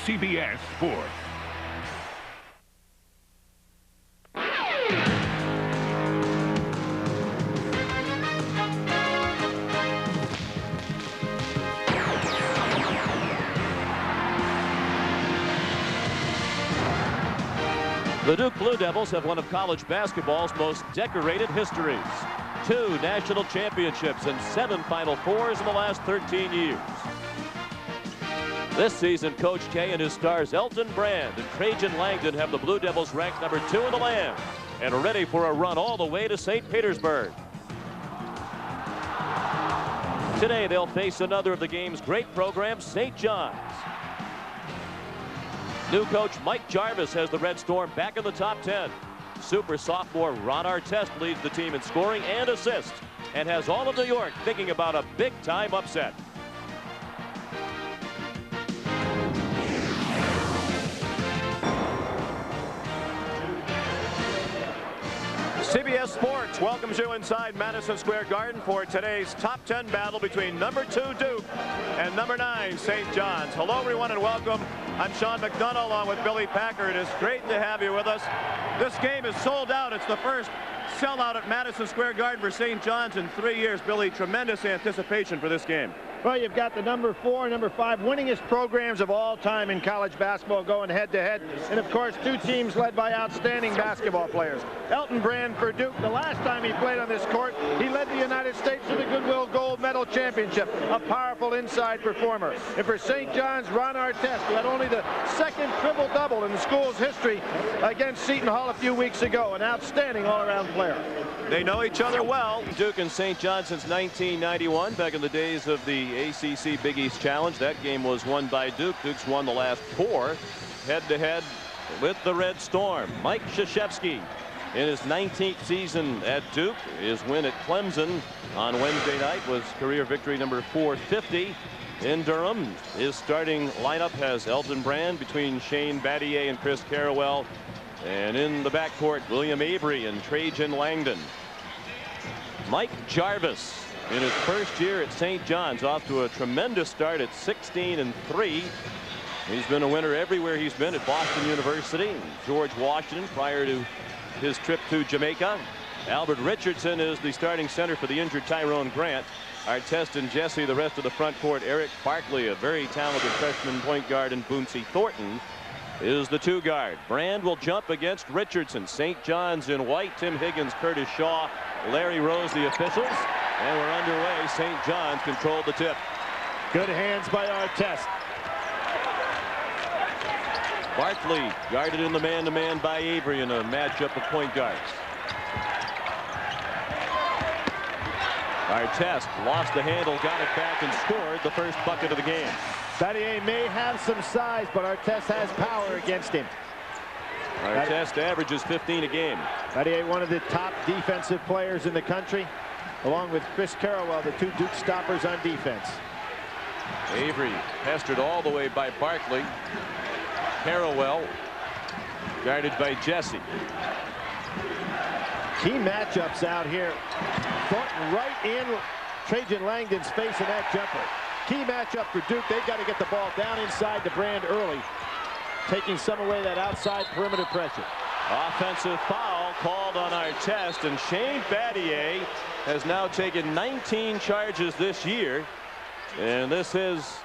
CBS Sports. The Duke Blue Devils have one of college basketball's most decorated histories. 2 national championships and 7 Final Fours in the last 13 years. This season, Coach K and his stars Elton Brand and Trajan Langdon have the Blue Devils ranked number 2 in the land and are ready for a run all the way to St. Petersburg. Today, they'll face another of the game's great programs, St. John's. New coach Mike Jarvis has the Red Storm back in the top 10. Super sophomore Ron Artest leads the team in scoring and assists and has all of New York thinking about a big-time upset. CBS Sports welcomes you inside Madison Square Garden for today's top 10 battle between number 2 Duke and number 9 St. John's. Hello everyone and welcome. I'm Sean McDonough along with Billy Packer. It is great to have you with us. This game is sold out. It's the first sellout at Madison Square Garden for St. John's in 3 years. Billy, tremendous anticipation for this game. Well, you've got the number 4 and number 5 winningest programs of all time in college basketball going head-to-head. And, of course, 2 teams led by outstanding basketball players. Elton Brand for Duke, the last time he played on this court, he led the United States to the Goodwill Gold Medal Championship, a powerful inside performer. And for St. John's, Ron Artest, who had only the 2nd triple-double in the school's history against Seton Hall a few weeks ago, an outstanding all-around player. They know each other well. Duke and St. John's since 1991, back in the days of the ACC Big East Challenge. That game was won by Duke. Duke's won the last 4 head-to-head with the Red Storm. Mike Krzyzewski in his 19th season at Duke. His win at Clemson on Wednesday night was career victory number 450 in Durham. His starting lineup has Elton Brand between Shane Battier and Chris Carrawell. And in the backcourt, William Avery and Trajan Langdon. Mike Jarvis in his first year at St. John's off to a tremendous start at 16-3. He's been a winner everywhere he's been at Boston University, George Washington prior to his trip to Jamaica. Albert Richardson is the starting center for the injured Tyrone Grant. Artest and Jesse the rest of the front court. Eric Barkley, a very talented freshman point guard, and Boonsie Thornton is the 2 guard. Brand will jump against Richardson. St. John's in white. Tim Higgins, Curtis Shaw, Larry Rose the officials. And we're underway. St. John's controlled the tip. Good hands by Artest. Barkley guarded in the man-to-man by Avery in a matchup of point guards. Artest lost the handle, got it back, and scored the first bucket of the game. Battier may have some size, but Artest has power against him. Artest averages 15 a game. Battier, one of the top defensive players in the country, along with Chris Carrawell, the 2 Duke stoppers on defense. Avery pestered all the way by Barkley. Carrawell guarded by Jesse. Key matchups out here. Thornton right in Trajan Langdon's face in that jumper. Key matchup for Duke. They've got to get the ball down inside to Brand early, taking some away that outside perimeter pressure. Offensive foul called on Artest, and Shane Battier has now taken 19 charges this year, and this is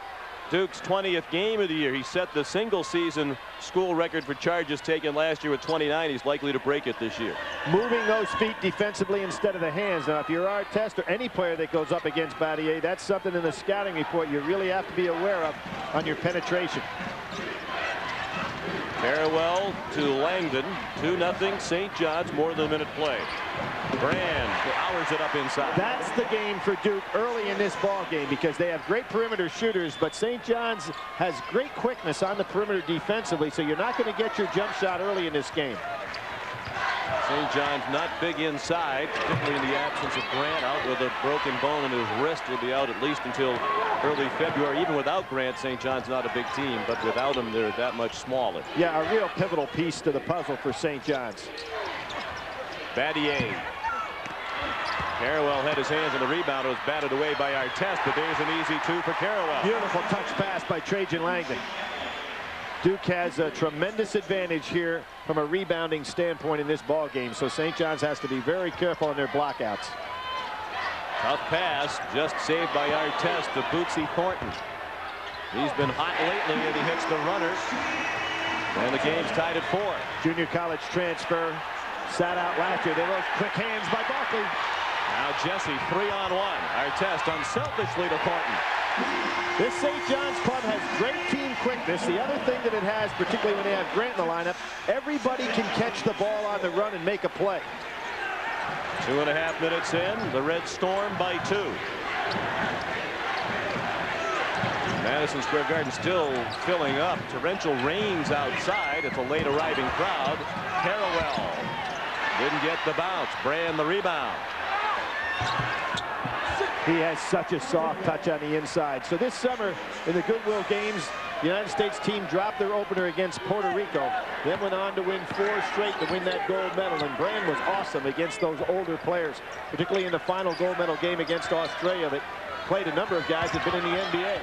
Duke's 20th game of the year. He set the single season school record for charges taken last year with 29. He's likely to break it this year. Moving those feet defensively instead of the hands. Now, if you're Artest or any player that goes up against Battier, that's something in the scouting report you really have to be aware of on your penetration. Carrawell to Langdon. 2-0 St. John's, more than a minute play. Brand powers it up inside. That's the game for Duke early in this ball game, because they have great perimeter shooters, but St. John's has great quickness on the perimeter defensively, so you're not going to get your jump shot early in this game. St. John's not big inside, particularly in the absence of Grant, out with a broken bone in his wrist. Will be out at least until early February. Even without Grant, St. John's not a big team, but without him, they're that much smaller. Yeah, a real pivotal piece to the puzzle for St. John's. Battier. Carrawell had his hands on the rebound. It was batted away by Artest, but there's an easy 2 for Carrawell. Beautiful touch pass by Trajan Langdon. Duke has a tremendous advantage here from a rebounding standpoint in this ball game, so St. John's has to be very careful on their blockouts. Tough pass, just saved by Artest to Bootsy Thornton. He's been hot lately, and he hits the runner. And the game's tied at 4. Junior college transfer, sat out last year. They those quick hands by Barkley. Now Jesse, 3-on-1. Artest unselfishly to Thornton. This St. John's club has great team quickness. The other thing that it has, particularly when they have Grant in the lineup, everybody can catch the ball on the run and make a play. 2.5 minutes in, the Red Storm by 2. Madison Square Garden still filling up. Torrential rains outside. It's a late arriving crowd. Harrowell didn't get the bounce. Brand the rebound. He has such a soft touch on the inside. So this summer in the Goodwill games, the United States team dropped their opener against Puerto Rico, then went on to win 4 straight to win that gold medal. And Brand was awesome against those older players, particularly in the final gold medal game against Australia that played a number of guys that have been in the NBA.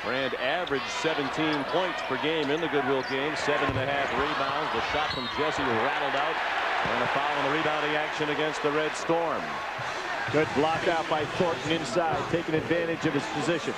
Brand averaged 17 points per game in the Goodwill game, 7.5 rebounds. The shot from Jesse rattled out, and a foul in the rebounding action against the Red Storm. Good block out by Thornton inside, taking advantage of his position.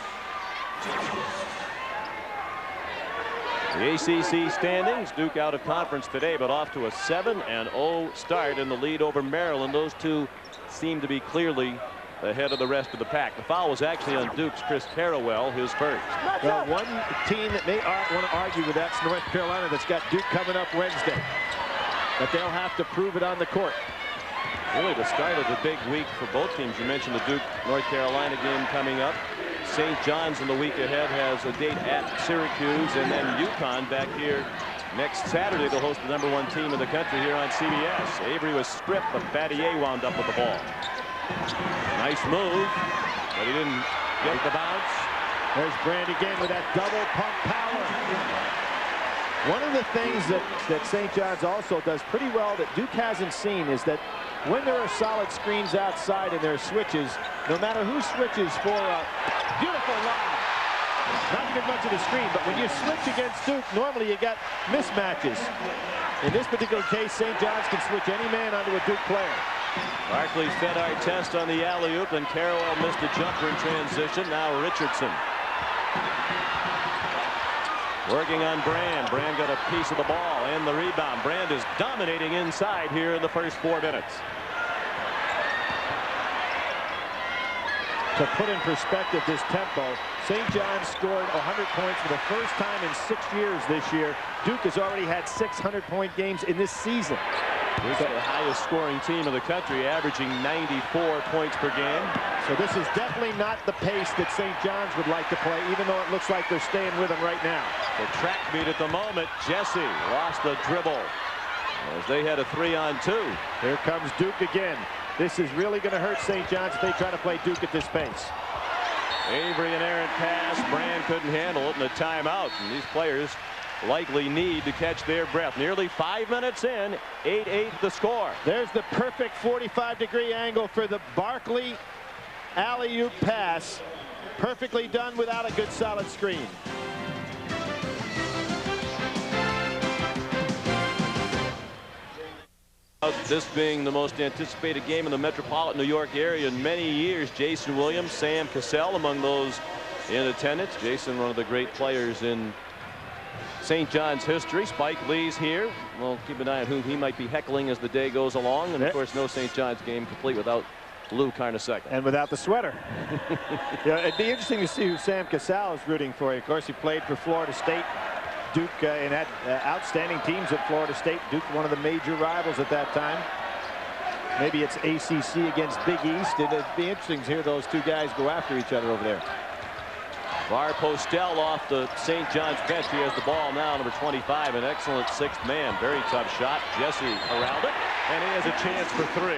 The ACC standings, Duke out of conference today, but off to a 7-0 start in the lead over Maryland. Those two seem to be clearly ahead of the rest of the pack. The foul was actually on Duke's Chris Harrowell, his first. Well, one team that may want to argue with that's North Carolina, that's got Duke coming up Wednesday. But they'll have to prove it on the court. Really the start of the big week for both teams. You mentioned the Duke-North Carolina game coming up. St. John's in the week ahead has a date at Syracuse, and then UConn back here next Saturday to host the #1 team in the country here on CBS. Avery was stripped, but Battier wound up with the ball. Nice move, but he didn't get the bounce. There's Brand again with that double pump power. One of the things that St. John's also does pretty well that Duke hasn't seen is that when there are solid screens outside and there are switches, no matter who switches for a beautiful line, not even much of the screen, but when you switch against Duke, normally you got mismatches. In this particular case, St. John's can switch any man onto a Duke player. Barkley fed Artest on the alley-oop, and Carroll missed a jumper in transition. Now Richardson working on Brand. Brand got a piece of the ball and the rebound. Brand is dominating inside here in the first 4 minutes. To put in perspective this tempo, St. John's scored 100 points for the first time in 6 years this year. Duke has already had 600-point games in this season. This is the highest scoring team in the country, averaging 94 points per game. So this is definitely not the pace that St. John's would like to play, even though it looks like they're staying with them right now. The track meet at the moment. Jesse lost the dribble as they had a 3-on-2. Here comes Duke again. This is really going to hurt St. John's if they try to play Duke at this pace. Avery, an errant pass. Brand couldn't handle it, and a timeout. And these players likely need to catch their breath. Nearly 5 minutes in, 8-8 the score. There's the perfect 45-degree angle for the Barkley alley-oop pass. Perfectly done without a good solid screen. This being the most anticipated game in the metropolitan New York area in many years. Jason Williams, Sam Cassell among those in attendance. Jason, one of the great players in St. John's history. Spike Lee's here. We'll keep an eye on whom he might be heckling as the day goes along. And of course, no St. John's game complete without Lou Carnesecca. And without the sweater. Yeah, it'd be interesting to see who Sam Cassell is rooting for. Of course, he played for Florida State. Duke and had outstanding teams at Florida State. Duke, one of the major rivals at that time. Maybe it's ACC against Big East. It'd be interesting to hear those two guys go after each other over there. Var Postel off the St. John's bench. He has the ball now, number 25, an excellent 6th man. Very tough shot. Jesse around it, and he has a chance for 3.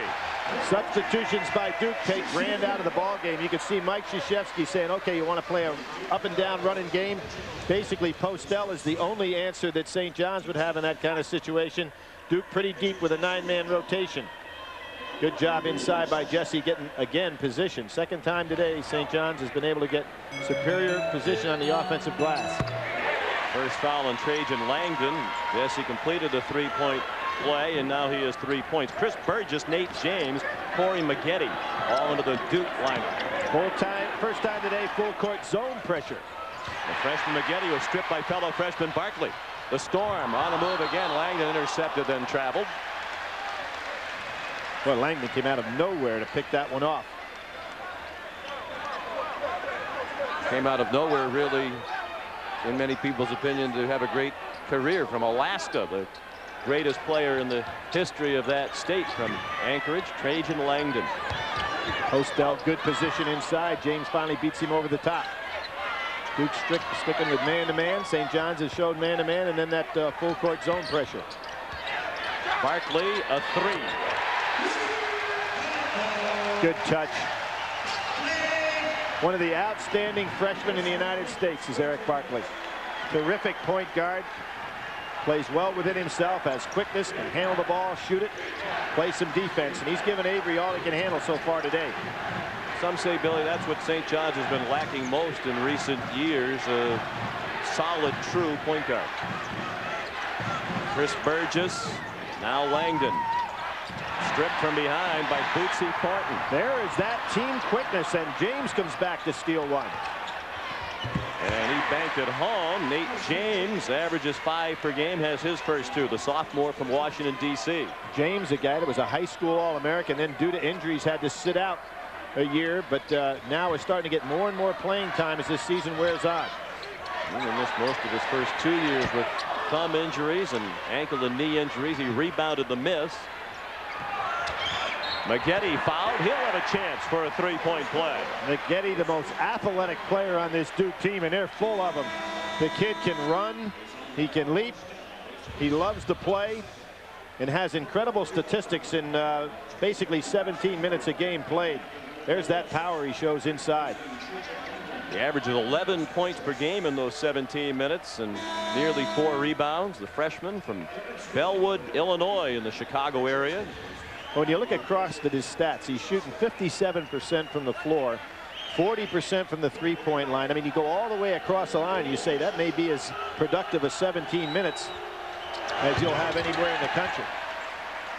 Substitutions by Duke take Brand out of the ball game. You can see Mike Krzyzewski saying, okay, you want to play a up and down running game. Basically, Postel is the only answer that St. John's would have in that kind of situation. Duke pretty deep with a 9-man rotation. Good job inside by Jesse getting, again, position. Second time today, St. John's has been able to get superior position on the offensive glass. First foul on Trajan Langdon. Jesse completed a three-point play, and now he has 3 points. Chris Burgess, Nate James, Corey Maggette, all into the Duke lineup. First time today, full court zone pressure. The freshman Maggette was stripped by fellow freshman Barkley. The Storm on the move again. Langdon intercepted, then traveled. Well, Langdon came out of nowhere to pick that one off. Came out of nowhere, really, in many people's opinion, to have a great career from Alaska. The greatest player in the history of that state from Anchorage, Trajan Langdon. Hostel, good position inside. James finally beats him over the top. Duke sticking with man-to-man. St. John's has showed man-to-man, and then that full court zone pressure. Barkley, a three. Good touch. One of the outstanding freshmen in the United States is Eric Barkley. Terrific point guard. Plays well within himself, has quickness, can handle the ball, shoot it, play some defense, and he's given Avery all he can handle so far today. Some say, Billy, that's what St. John's has been lacking most in recent years, a solid, true point guard. Chris Burgess, now Langdon. Stripped from behind by Bootsy Thornton. There is that team quickness, and James comes back to steal one. And he banked it home. Nate James averages 5 per game, has his first 2. The sophomore from Washington, D.C. James, a guy that was a high school All-American, then due to injuries had to sit out a year, but now is starting to get more and more playing time as this season wears on. He missed most of his first 2 years with thumb injuries and ankle and knee injuries. He rebounded the miss. Maggette fouled. He'll have a chance for a three-point play. Maggette, the most athletic player on this Duke team, and they're full of him. The kid can run, he can leap, he loves to play, and has incredible statistics in basically 17 minutes a game played. There's that power he shows inside. He averages 11 points per game in those 17 minutes and nearly 4 rebounds. The freshman from Bellwood, Illinois, in the Chicago area. When you look across at his stats, he's shooting 57% from the floor, 40% from the three-point line. I mean, you go all the way across the line, you say that may be as productive as 17 minutes as you'll have anywhere in the country.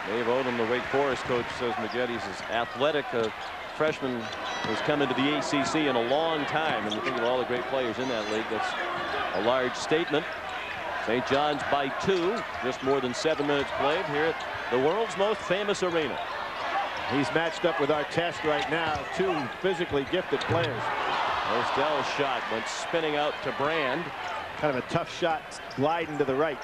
Dave Odom, the Wake Forest coach, says Maggette's as athletic a freshman has come into the ACC in a long time. And you think of all the great players in that league, that's a large statement. St. John's by 2, just more than 7 minutes played here at the world's most famous arena. He's matched up with our test right now, 2 physically gifted players. Hostel's shot went spinning out to Brand. Kind of a tough shot, gliding to the right.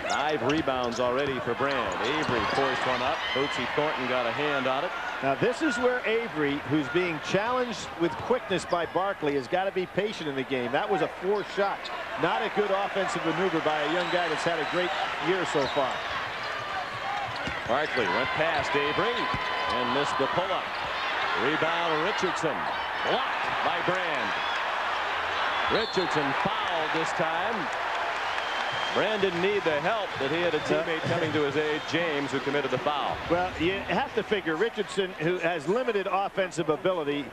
5 rebounds already for Brand. Avery forced one up. Bootsy Thornton got a hand on it. Now this is where Avery, who's being challenged with quickness by Barkley, has got to be patient in the game. That was a forced shot. Not a good offensive maneuver by a young guy that's had a great year so far. Barkley went past Avery and missed the pull-up. Rebound Richardson. Blocked by Brand. Richardson fouled this time. Brand didn't need the help, but he had a teammate coming to his aid, James, who committed the foul. Well, you have to figure Richardson, who has limited offensive ability,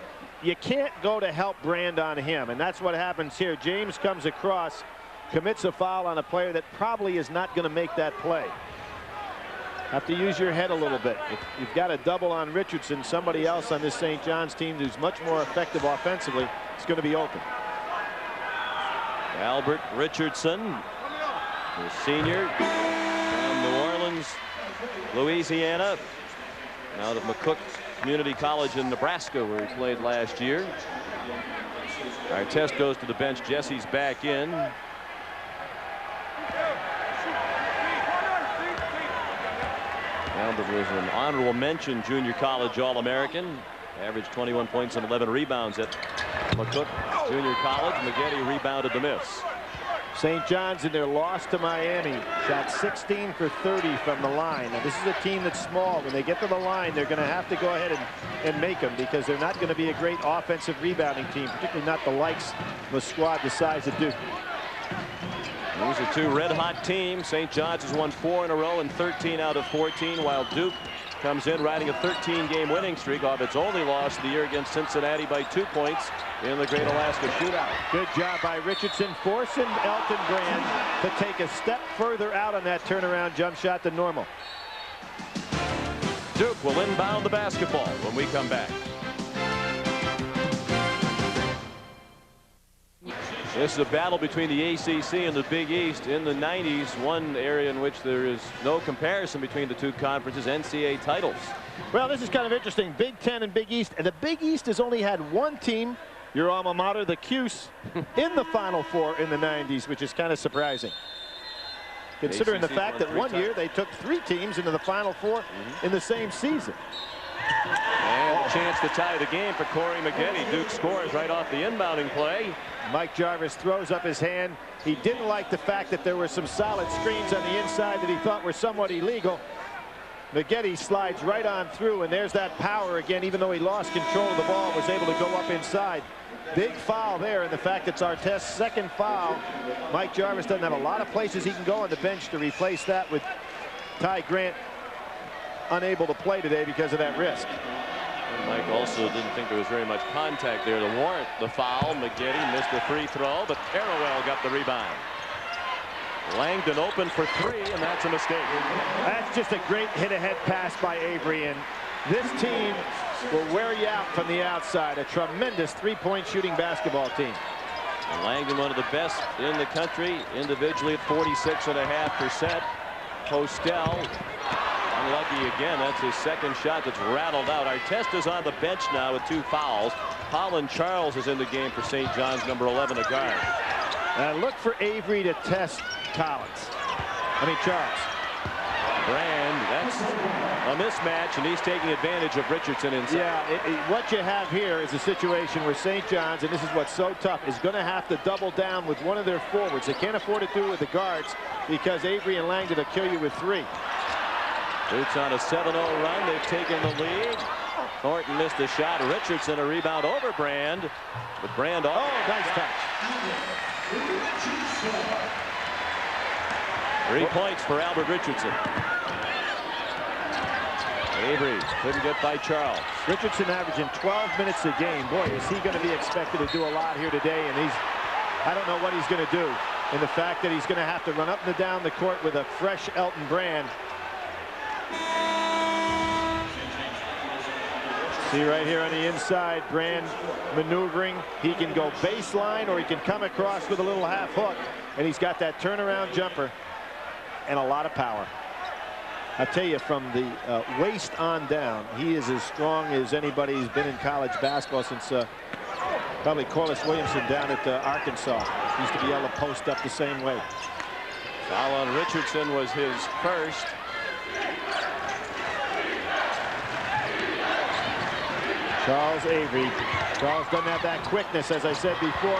you can't go to help Brand on him, and that's what happens here. James comes across, commits a foul on a player that probably is not going to make that play. Have to use your head a little bit. If you've got a double on Richardson, somebody else on this St. John's team who's much more effective offensively is going to be open. Albert Richardson, the senior from New Orleans, Louisiana, out of McCook Community College in Nebraska, where he played last year. Our test goes to the bench. Jesse's back in. Albert was an honorable mention junior college All-American. Averaged 21 points and 11 rebounds at McCook Junior College. Maggette rebounded the miss. St. John's in their loss to Miami shot 16 for 30 from the line. Now this is a team that's small. When they get to the line, they're going to have to go ahead and make them, because they're not going to be a great offensive rebounding team, particularly not the likes of a squad the size of Duke. These are 2 red-hot teams. St. John's has won 4 in a row and 13 out of 14, while Duke comes in riding a 13-game winning streak off its only loss of the year against Cincinnati by 2 points in the Great Alaska Shootout. Good job by Richardson, forcing Elton Brand to take a step further out on that turnaround jump shot than normal. Duke will inbound the basketball when we come back. This is a battle between the ACC and the Big East. In the 90s, one area in which there is no comparison between the two conferences, NCAA titles. Well, this is kind of interesting. Big Ten and Big East. And the Big East has only had one team, your alma mater, the Cuse, in the Final Four in the 90s, which is kind of surprising. Considering the fact that one year they took 3 teams into the Final Four in the same season. And a chance to tie the game for Corey Maggette. Duke scores right off the inbounding play. Mike Jarvis throws up his hand. He didn't like the fact that there were some solid screens on the inside that he thought were somewhat illegal. Maggette slides right on through, and there's that power again. Even though he lost control of the ball, was able to go up inside. Big foul there, and the fact it's Artest's second foul. Mike Jarvis doesn't have a lot of places he can go on the bench to replace that, with Ty Grant unable to play today because of that risk. And Mike also didn't think there was very much contact there to warrant the foul. Maggette missed the free throw, but Teruel got the rebound. Langdon open for 3, and that's a mistake. That's just a great hit-ahead pass by Avery, and this team will wear you out from the outside. A tremendous three-point shooting basketball team. And Langdon, one of the best in the country, individually at 46.5%. Postel unlucky again. That's his second shot that's rattled out. Artest is on the bench now with 2 fouls. Holland Charles is in the game for St. John's, number 11, a guard. Look for Avery to test Charles. Brand, that's a mismatch, and he's taking advantage of Richardson inside. Yeah, what you have here is a situation where St. John's, and this is what's so tough, is going to have to double down with one of their forwards. They can't afford to do it with the guards because Avery and Langdon will kill you with 3. Duke's on a 7-0 run. They've taken the lead. Thornton missed a shot. Richardson a rebound over Brand. But Brand off. Oh, nice touch. 3 points for Albert Richardson. Avery couldn't get by Charles. Richardson averaging 12 minutes a game. Boy, is he going to be expected to do a lot here today. And I don't know what he's going to do. And the fact that he's going to have to run up and down the court with a fresh Elton Brand. See right here on the inside, Brand maneuvering. He can go baseline or he can come across with a little half hook. And he's got that turnaround jumper and a lot of power. I tell you, from the waist on down, he is as strong as anybody who's been in college basketball since probably Corliss Williamson down at Arkansas. He used to be able to post up the same way. Foul on Richardson was his first. Charles Avery. Charles doesn't have that quickness, as I said before.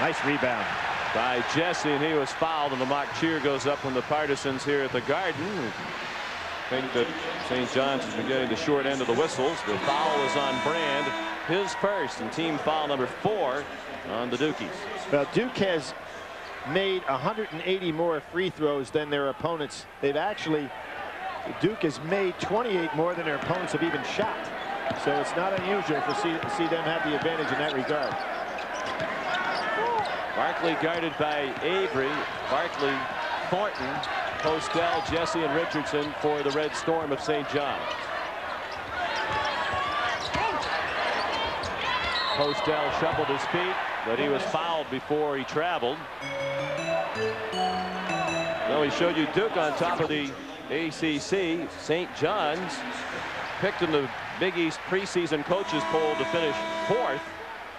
Nice rebound by Jesse, and he was fouled, and the mock cheer goes up from the partisans here at the Garden. I think that St. John's has been getting the short end of the whistles. The foul is on Brand, his first, and team foul number 4 on the Dukies. Well, Duke has made 180 more free throws than their opponents. Duke has made 28 more than their opponents have even shot. So it's not unusual to see them have the advantage in that regard. Barkley guarded by Avery. Barkley, Thornton, Postel, Jesse, and Richardson for the Red Storm of St. John's. Postel shuffled his feet, but he was fouled before he traveled. Well, we showed you Duke on top of the ACC. St. John's picked in the Big East preseason coaches poll to finish 4th.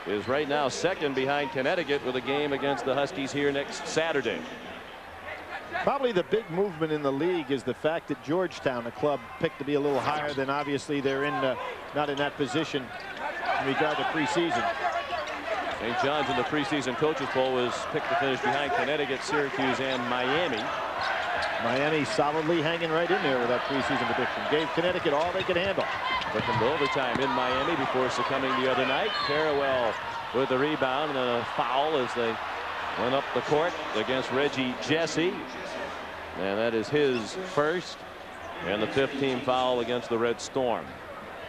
Is right now 2nd behind Connecticut with a game against the Huskies here next Saturday. Probably the big movement in the league is the fact that Georgetown, a club picked to be a little higher than obviously they're not in that position in regard to preseason. St. John's in the preseason coaches poll was picked to finish behind Connecticut, Syracuse, and Miami. Miami solidly hanging right in there with that preseason prediction. Gave Connecticut all they could handle. Took them to overtime in Miami before succumbing the other night. Teruel with the rebound and then a foul as they went up the court against Reggie Jesse. And that is his first and the 5th team foul against the Red Storm.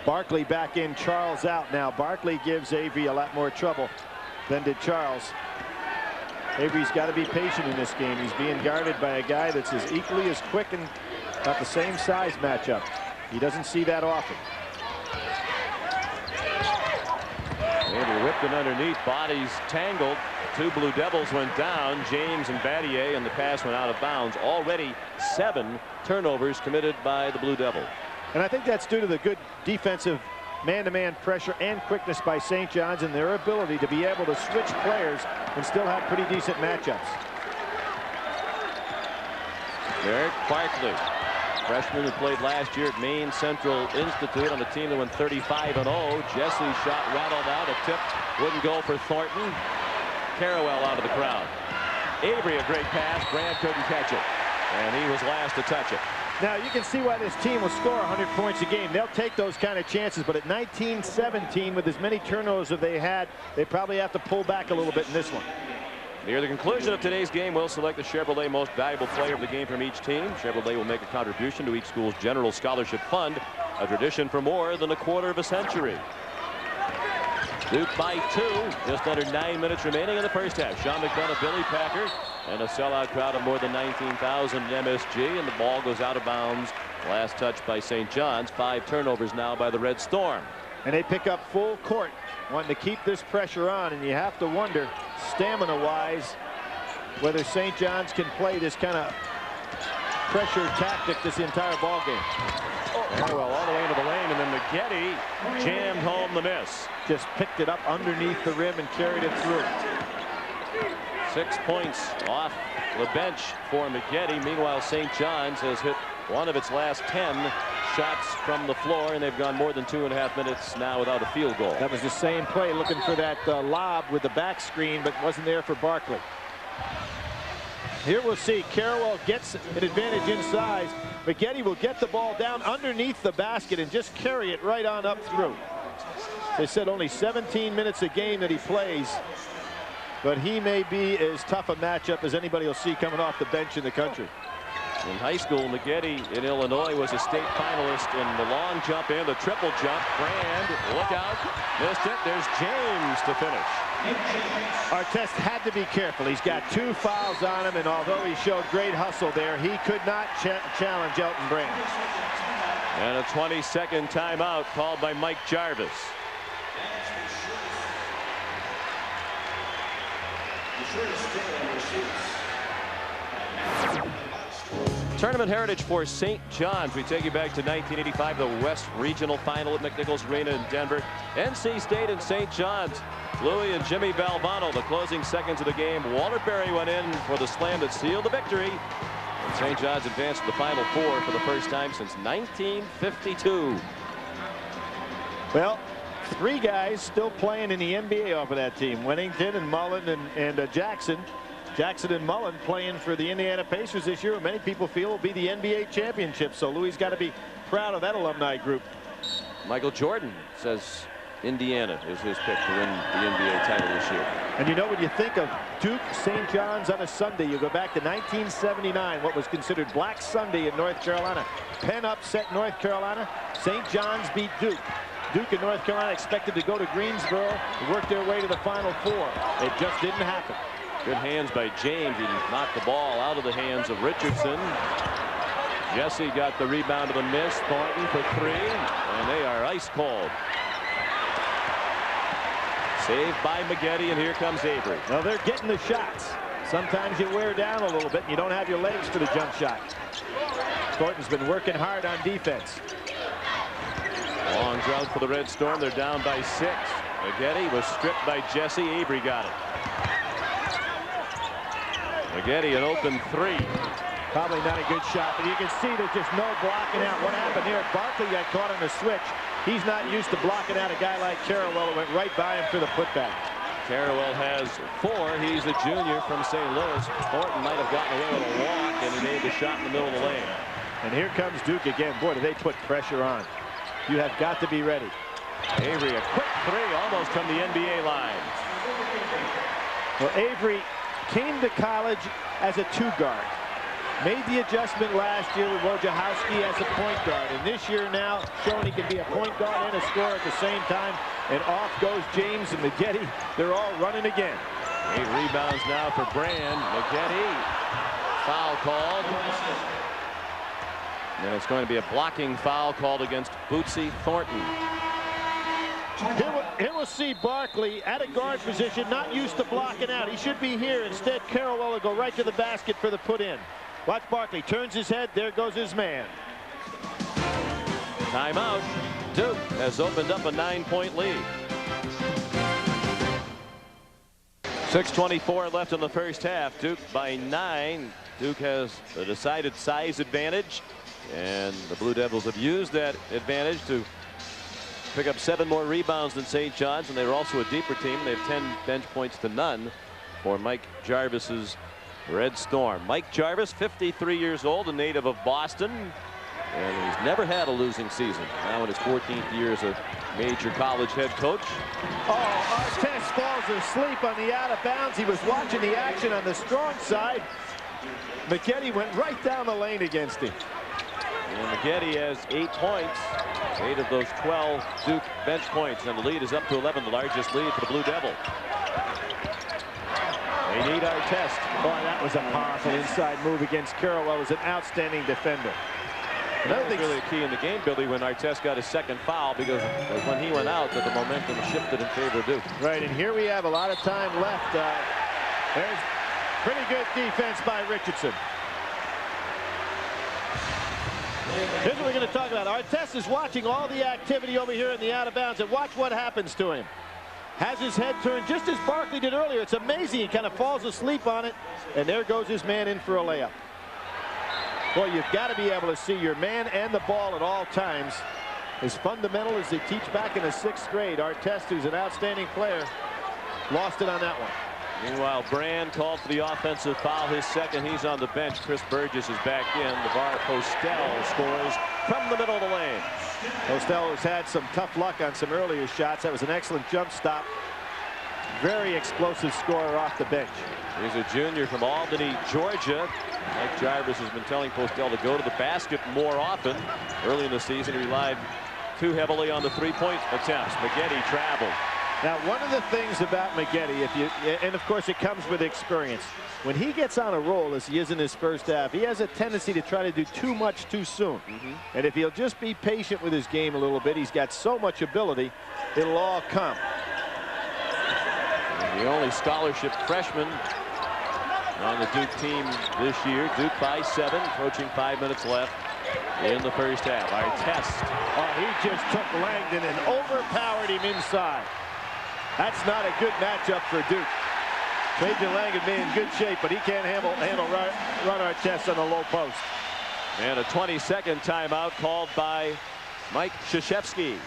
Barkley back in, Charles out now. Barkley gives Avery a lot more trouble than did Charles. Avery's got to be patient in this game. He's being guarded by a guy that's as equally as quick and got the same size matchup. He doesn't see that often. Avery whipped it underneath, bodies tangled. 2 Blue Devils went down, James and Battier, and the pass went out of bounds. Already 7 turnovers committed by the Blue Devils. And I think that's due to the good defensive man-to-man pressure and quickness by St. John's and their ability to be able to switch players and still have pretty decent matchups. Derek Barkley, freshman who played last year at Maine Central Institute on the team that went 35-0. Jesse's shot rattled out. A tip wouldn't go for Thornton. Carrawell out of the crowd. Avery, a great pass. Brand couldn't catch it, and he was last to touch it. Now you can see why this team will score 100 points a game. They'll take those kind of chances, but at 19-17 with as many turnovers as they had, they probably have to pull back a little bit in this one. Near the conclusion of today's game, we'll select the Chevrolet most valuable player of the game from each team. Chevrolet will make a contribution to each school's general scholarship fund, a tradition for more than a quarter of a century. Duke by 2, just under 9 minutes remaining in the first half. Sean McDonough, Billy Packer, and a sellout crowd of more than 19,000 MSG, and the ball goes out of bounds. Last touch by St. John's. 5 turnovers now by the Red Storm. And they pick up full court, wanting to keep this pressure on, and you have to wonder, stamina-wise, whether St. John's can play this kind of pressure tactic this entire ball game. Carrawell all the way into the lane, and then McGetty jammed home the miss. Just picked it up underneath the rim and carried it through. 6 points off the bench for McGetty. Meanwhile, St. John's has hit one of its last 10 shots from the floor, and they've gone more than 2.5 minutes now without a field goal. That was the same play, looking for that lob with the back screen, but wasn't there for Barkley. Here we'll see Carrawell gets an advantage inside. McGetty will get the ball down underneath the basket and just carry it right on up through. They said only 17 minutes a game that he plays, but he may be as tough a matchup as anybody will see coming off the bench in the country. In high school, McGetty in Illinois was a state finalist in the long jump and the triple jump. Brand, look out, missed it. There's James to finish. Artest had to be careful. He's got 2 fouls on him, and although he showed great hustle there, he could not challenge Elton Brand. And a 20-second timeout called by Mike Jarvis. Tournament heritage for St. John's. We take you back to 1985, the West Regional Final at McNichols Arena in Denver. NC State and St. John's. Louis and Jimmy Valvano, the closing seconds of the game. Walter Berry went in for the slam that sealed the victory. And St. John's advanced to the Final Four for the first time since 1952. Well, 3 guys still playing in the NBA off of that team. Wennington and Mullen and Jackson. Jackson and Mullen playing for the Indiana Pacers this year. Many people feel will be the NBA championship. So Louis got to be proud of that alumni group. Michael Jordan says Indiana is his pick to win the NBA title this year. And you know, when you think of Duke St. John's on a Sunday, you go back to 1979, what was considered Black Sunday in North Carolina. Penn upset North Carolina. St. John's beat Duke. Duke and North Carolina expected to go to Greensboro and work their way to the Final Four. It just didn't happen. Good hands by James. He knocked the ball out of the hands of Richardson. Jesse got the rebound of the miss. Thornton for 3, and they are ice cold. Saved by McGetty, and here comes Avery. Well, they're getting the shots. Sometimes you wear down a little bit and you don't have your legs for the jump shot. Thornton's been working hard on defense. Long drought for the Red Storm. They're down by 6. McGetty was stripped by Jesse. Avery got it. McGetty an open 3. Probably not a good shot, but you can see there's just no blocking out. What happened here? Barkley got caught on the switch. He's not used to blocking out a guy like Carrawell. It went right by him for the putback. Carrawell has 4. He's a junior from St. Louis. Thornton might have gotten away with a walk, and he made the shot in the middle of the lane. And here comes Duke again. Boy, do they put pressure on. You have got to be ready. Avery, a quick 3, almost from the NBA line. Well, Avery came to college as a 2 guard. Made the adjustment last year with Wojciechowski as a point guard. And this year now, showing he can be a point guard and a scorer at the same time. And off goes James and Maggette. They're all running again. 8 rebounds now for Brand. Maggette. Foul called. And it's going to be a blocking foul called against Bootsy Thornton. Here we'll see Barkley at a guard position, not used to blocking out. He should be here. Instead, Carroll will go right to the basket for the put in. Watch Barkley. Turns his head. There goes his man. Timeout. Duke has opened up a 9-point lead. 6:24 left in the first half. Duke by 9. Duke has a decided size advantage, and the Blue Devils have used that advantage to pick up 7 more rebounds than St. John's, and they're also a deeper team. They have 10 bench points to none for Mike Jarvis's Red Storm. Mike Jarvis, 53 years old, a native of Boston, and he's never had a losing season. Now in his 14th year as a major college head coach. Oh, Artest falls asleep on the out of bounds. He was watching the action on the strong side. Maggette went right down the lane against him. And Maggette has 8 points. 8 of those 12 Duke bench points, and the lead is up to 11, the largest lead for the Blue Devil. They need Artest. Boy, that was a powerful inside move against Carroll. Was an outstanding defender. That was really a key in the game, Billy, when Artest got his second foul, because when he went out, that the momentum shifted in favor of Duke. Right, and here we have a lot of time left. There's pretty good defense by Richardson. Here's what we're going to talk about. Artest is watching all the activity over here in the out of bounds, and watch what happens to him. Has his head turned just as Barkley did earlier. It's amazing. He kind of falls asleep on it, and there goes his man in for a layup. Boy, you've got to be able to see your man and the ball at all times. As fundamental as they teach back in the 6th grade. Artest, who's an outstanding player, lost it on that one. Meanwhile, Brand called for the offensive foul, his second. He's on the bench. Chris Burgess is back in. LeVar Postel scores from the middle of the lane. Postel has had some tough luck on some earlier shots. That was an excellent jump stop. Very explosive scorer off the bench. He's a junior from Albany, Georgia. Mike Jarvis has been telling Postel to go to the basket more often. Early in the season, he relied too heavily on the 3-point attempts. Maggette traveled. Now, one of the things about Maggette, and of course it comes with experience, when he gets on a roll, as he is in his first half, he has a tendency to try to do too much too soon. And if he'll just be patient with his game a little bit, he's got so much ability, it'll all come. The only scholarship freshman on the Duke team this year. Duke by 7, approaching 5 minutes left in the first half. Artest. Oh, he just took Langdon and overpowered him inside. That's not a good matchup for Duke. Trajan Langdon may in good shape, but he can't handle Ron Artest on the low post. And a 20-second timeout called by Mike Krzyzewski.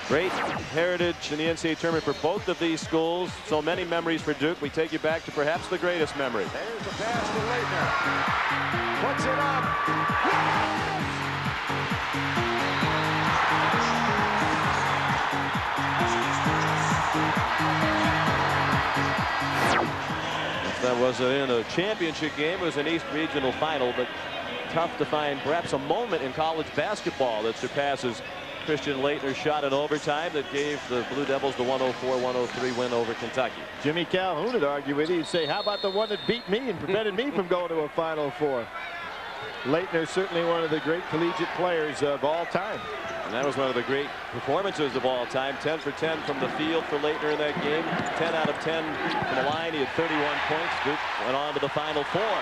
Great heritage in the NCAA tournament for both of these schools. So many memories for Duke. We take you back to perhaps the greatest memory. There's the pass to Leitner. Puts it up. Yes! That wasn't in a championship game. It was an East Regional final, but tough to find perhaps a moment in college basketball that surpasses Christian Leitner's shot in overtime that gave the Blue Devils the 104-103 win over Kentucky. Jimmy Calhoun would argue with you. He'd say, how about the one that beat me and prevented me from going to a Final Four? Leitner certainly one of the great collegiate players of all time. And that was one of the great performances of all time. 10 for 10 from the field for Leitner in that game. 10 out of 10 from the line. He had 31 points. Duke went on to the Final Four.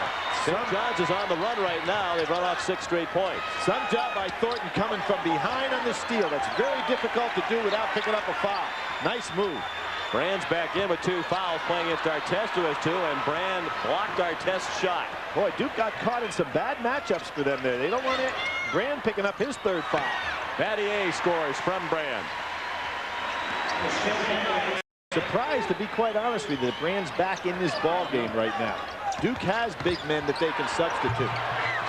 St. John's is on the run right now. They've run off 6 straight points. Some job by Thornton coming from behind on the steal. That's very difficult to do without picking up a foul. Nice move. Brand's back in with 2 fouls, playing against Artest, who has 2, and Brand blocked Artest's shot. Boy, Duke got caught in some bad matchups for them there. They don't want it. Brand picking up his 3rd foul. Battier scores from Brand. Surprised, to be quite honest with you, that Brand's back in this ball game right now. Duke has big men that they can substitute.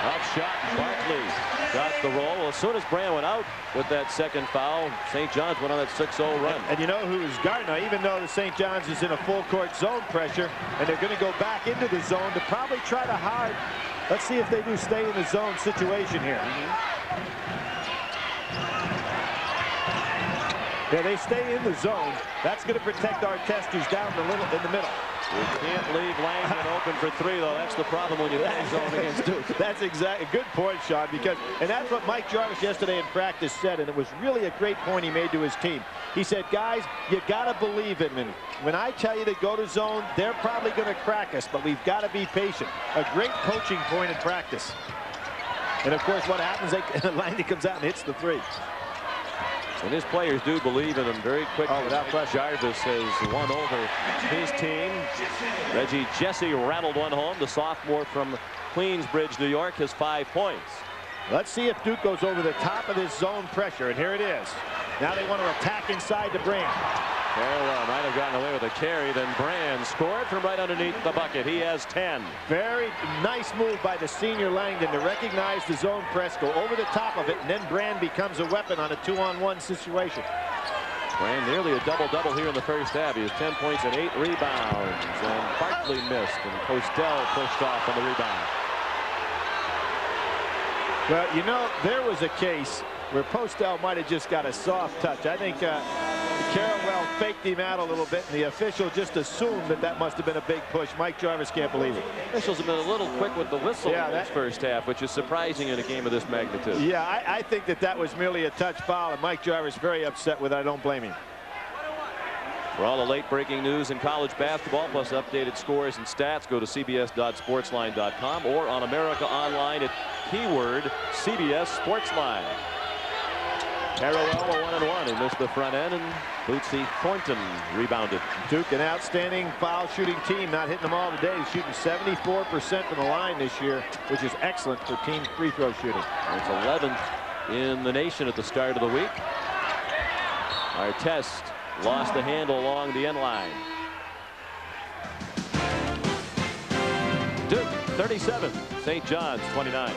Up shot, Barkley. got the roll. Well, as soon as Brand went out with that second foul, St. John's went on that 6-0 run. And you know who's guarding now, even though the St. John's is in a full court zone pressure, and they're going to go back into the zone to probably try to hide. Let's see if they do stay in the zone situation here. Yeah, they stay in the zone. That's going to protect Artest, who's down a little in the middle. You can't leave Langdon open for three, though. That's the problem when you play zone against Duke. That's exactly a good point, Sean, and that's what Mike Jarvis yesterday in practice said, and it was really a great point he made to his team. He said, guys, you got to believe in me. When I tell you to go to zone, they're probably going to crack us, but we've got to be patient. A great coaching point in practice. And, of course, what happens, Langdon comes out and hits the three. And his players do believe in him very quickly. Oh, without question. Jarvis has won over his team. Reggie Jesse rattled one home. The sophomore from Queensbridge, New York, has 5 points. Let's see if Duke goes over the top of this zone pressure, and here it is. Now they want to attack inside to Brand. Farewell might have gotten away with a carry. Then Brand scored from right underneath the bucket. He has 10. Very nice move by the senior Langdon to recognize the zone press, go over the top of it, and then Brand becomes a weapon on a 2-on-1 situation. Brand nearly a double-double here in the first half. He has 10 points and 8 rebounds. And Barkley missed, and Postel pushed off on the rebound. Well, you know, there was a case where Postel might have just got a soft touch. I think Carrawell faked him out a little bit, and the official just assumed that must have been a big push. Mike Jarvis can't believe it. Officials have been a little quick with the whistle in this first half, which is surprising in a game of this magnitude. Yeah, I think that was merely a touch foul, and Mike Jarvis very upset with it. I don't blame him. For all the late breaking news in college basketball, plus updated scores and stats, go to cbs.sportsline.com or on America Online at keyword CBS Sportsline. Carrawell 1-1. He missed the front end, and Bootsy Thornton rebounded. Duke, an outstanding foul shooting team, not hitting them all today. He's shooting 74% from the line this year, which is excellent for team free throw shooting. It's 11th in the nation at the start of the week. Artest lost the handle along the end line. Duke 37, St. John's 29.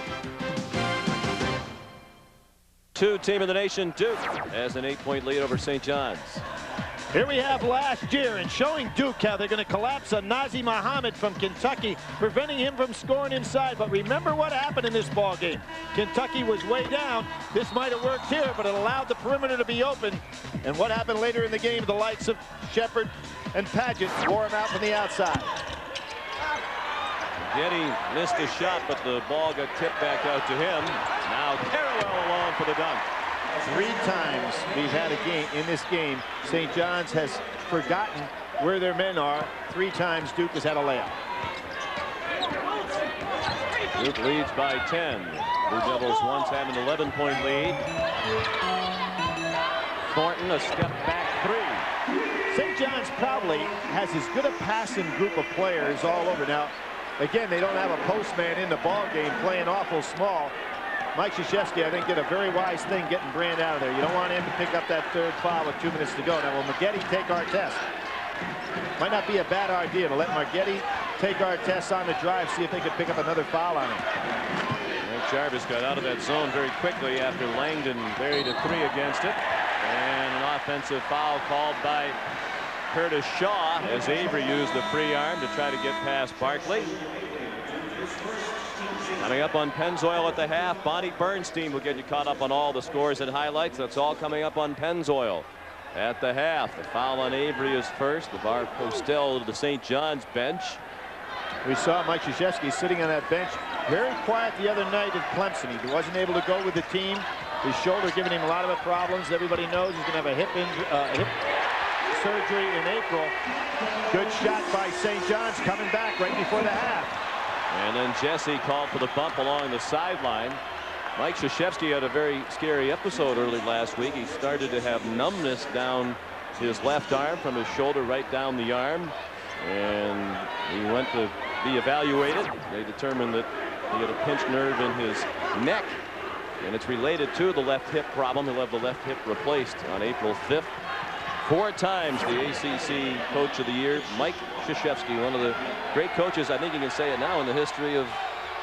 Team in the nation, Duke has an 8-point lead over St. John's. Here we have last year, and showing Duke how they're going to collapse on Nazir Muhammad from Kentucky, preventing him from scoring inside. But remember what happened in this ball game. Kentucky was way down. This might have worked here, but it allowed the perimeter to be open. And what happened later in the game, the likes of Shepard and Paget wore him out from the outside. Getty missed a shot, but the ball got tipped back out to him. Now Carrawell alone for the dunk. 3 times we've had a game in this game. St. John's has forgotten where their men are. 3 times Duke has had a layup. Duke leads by 10. Blue Devils once have an 11-point lead. Thornton a step back 3. St. John's probably has as good a passing group of players all over. Now, again, they don't have a postman in the ball game, playing awful small. Mike Krzyzewski, I think, did a very wise thing getting Brand out of there. You don't want him to pick up that 3rd foul with 2 minutes to go. Now, will Margetti take Artest? Might not be a bad idea to let Margetti take Artest on the drive, see if they could pick up another foul on him. Mike Jarvis got out of that zone very quickly after Langdon buried a 3 against it. And an offensive foul called by Curtis Shaw as Avery used the free arm to try to get past Barkley. Coming up on Pennzoil at the half, Bonnie Bernstein will get you caught up on all the scores and highlights. That's all coming up on Pennzoil at the half. The foul on Avery is first. LeVar Postel to the St. John's bench. We saw Mike Krzyzewski sitting on that bench, very quiet the other night at Clemson. He wasn't able to go with the team. His shoulder giving him a lot of problems. Everybody knows he's going to have a hip surgery in April. Good shot by St. John's coming back right before the half. And then Jesse called for the bump along the sideline. Mike Krzyzewski had a very scary episode early last week. He started to have numbness down his left arm from his shoulder right down the arm. And he went to be evaluated. They determined that he had a pinched nerve in his neck. And it's related to the left hip problem. He'll have the left hip replaced on April 5th. 4 times the ACC Coach of the Year, Mike Krzyzewski, one of the great coaches, I think you can say it now, in the history of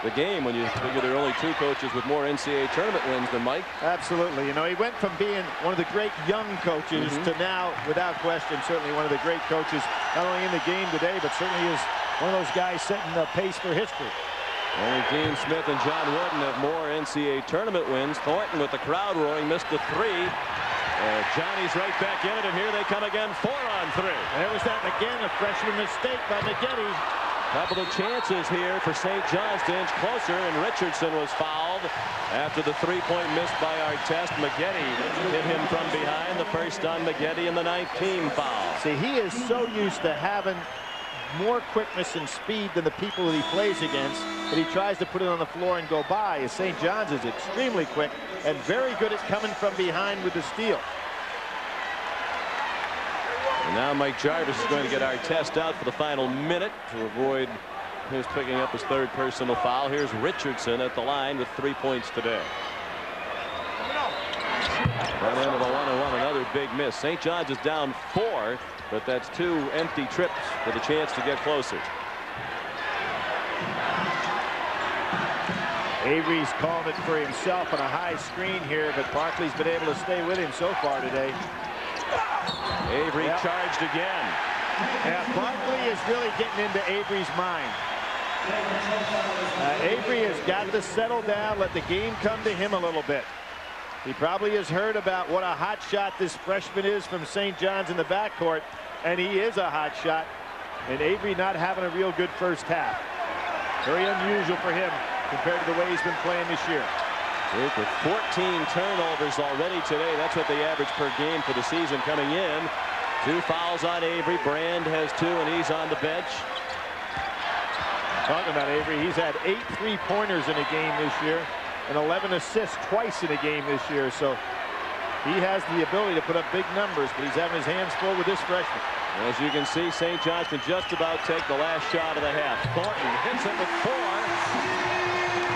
the game when you figure there are only 2 coaches with more NCAA tournament wins than Mike. Absolutely. You know, he went from being one of the great young coaches to now, without question, certainly one of the great coaches, not only in the game today, but certainly is one of those guys setting the pace for history. Only Dean Smith and John Wooden have more NCAA tournament wins. Thornton with the crowd roaring missed the 3. Johnny's right back in it, and here they come again, 4-on-3. And there was that again, a freshman mistake by McGetty. Couple of chances here for St. John's to inch closer, and Richardson was fouled after the 3-point miss by Artest. McGetty hit him from behind. The first on McGetty and the 9th team foul. See, he is so used to having more quickness and speed than the people that he plays against, that he tries to put it on the floor and go by. As St. John's is extremely quick and very good at coming from behind with the steal. And now Mike Jarvis is going to get Artest out for the final minute to avoid his picking up his 3rd personal foul. Here's Richardson at the line with 3 points today. Right into the 1-on-1, another big miss. St. John's is down 4, but that's 2 empty trips with a chance to get closer. Avery's calling it for himself on a high screen here, but Barkley's been able to stay with him so far today. Avery charged again. Yeah, Barkley is really getting into Avery's mind. Avery has got to settle down, let the game come to him a little bit. He probably has heard about what a hot shot this freshman is from St. John's in the backcourt, and he is a hot shot. And Avery not having a real good first half. Very unusual for him compared to the way he's been playing this year. Duke with 14 turnovers already today. That's what they average per game for the season coming in. 2 fouls on Avery. Brand has 2, and he's on the bench. Talking about Avery, he's had 8 3-pointers in a game this year and 11 assists twice in a game this year. So he has the ability to put up big numbers, but he's having his hands full with this freshman. As you can see, St. John's can just about take the last shot of the half. Thornton hits it with 4.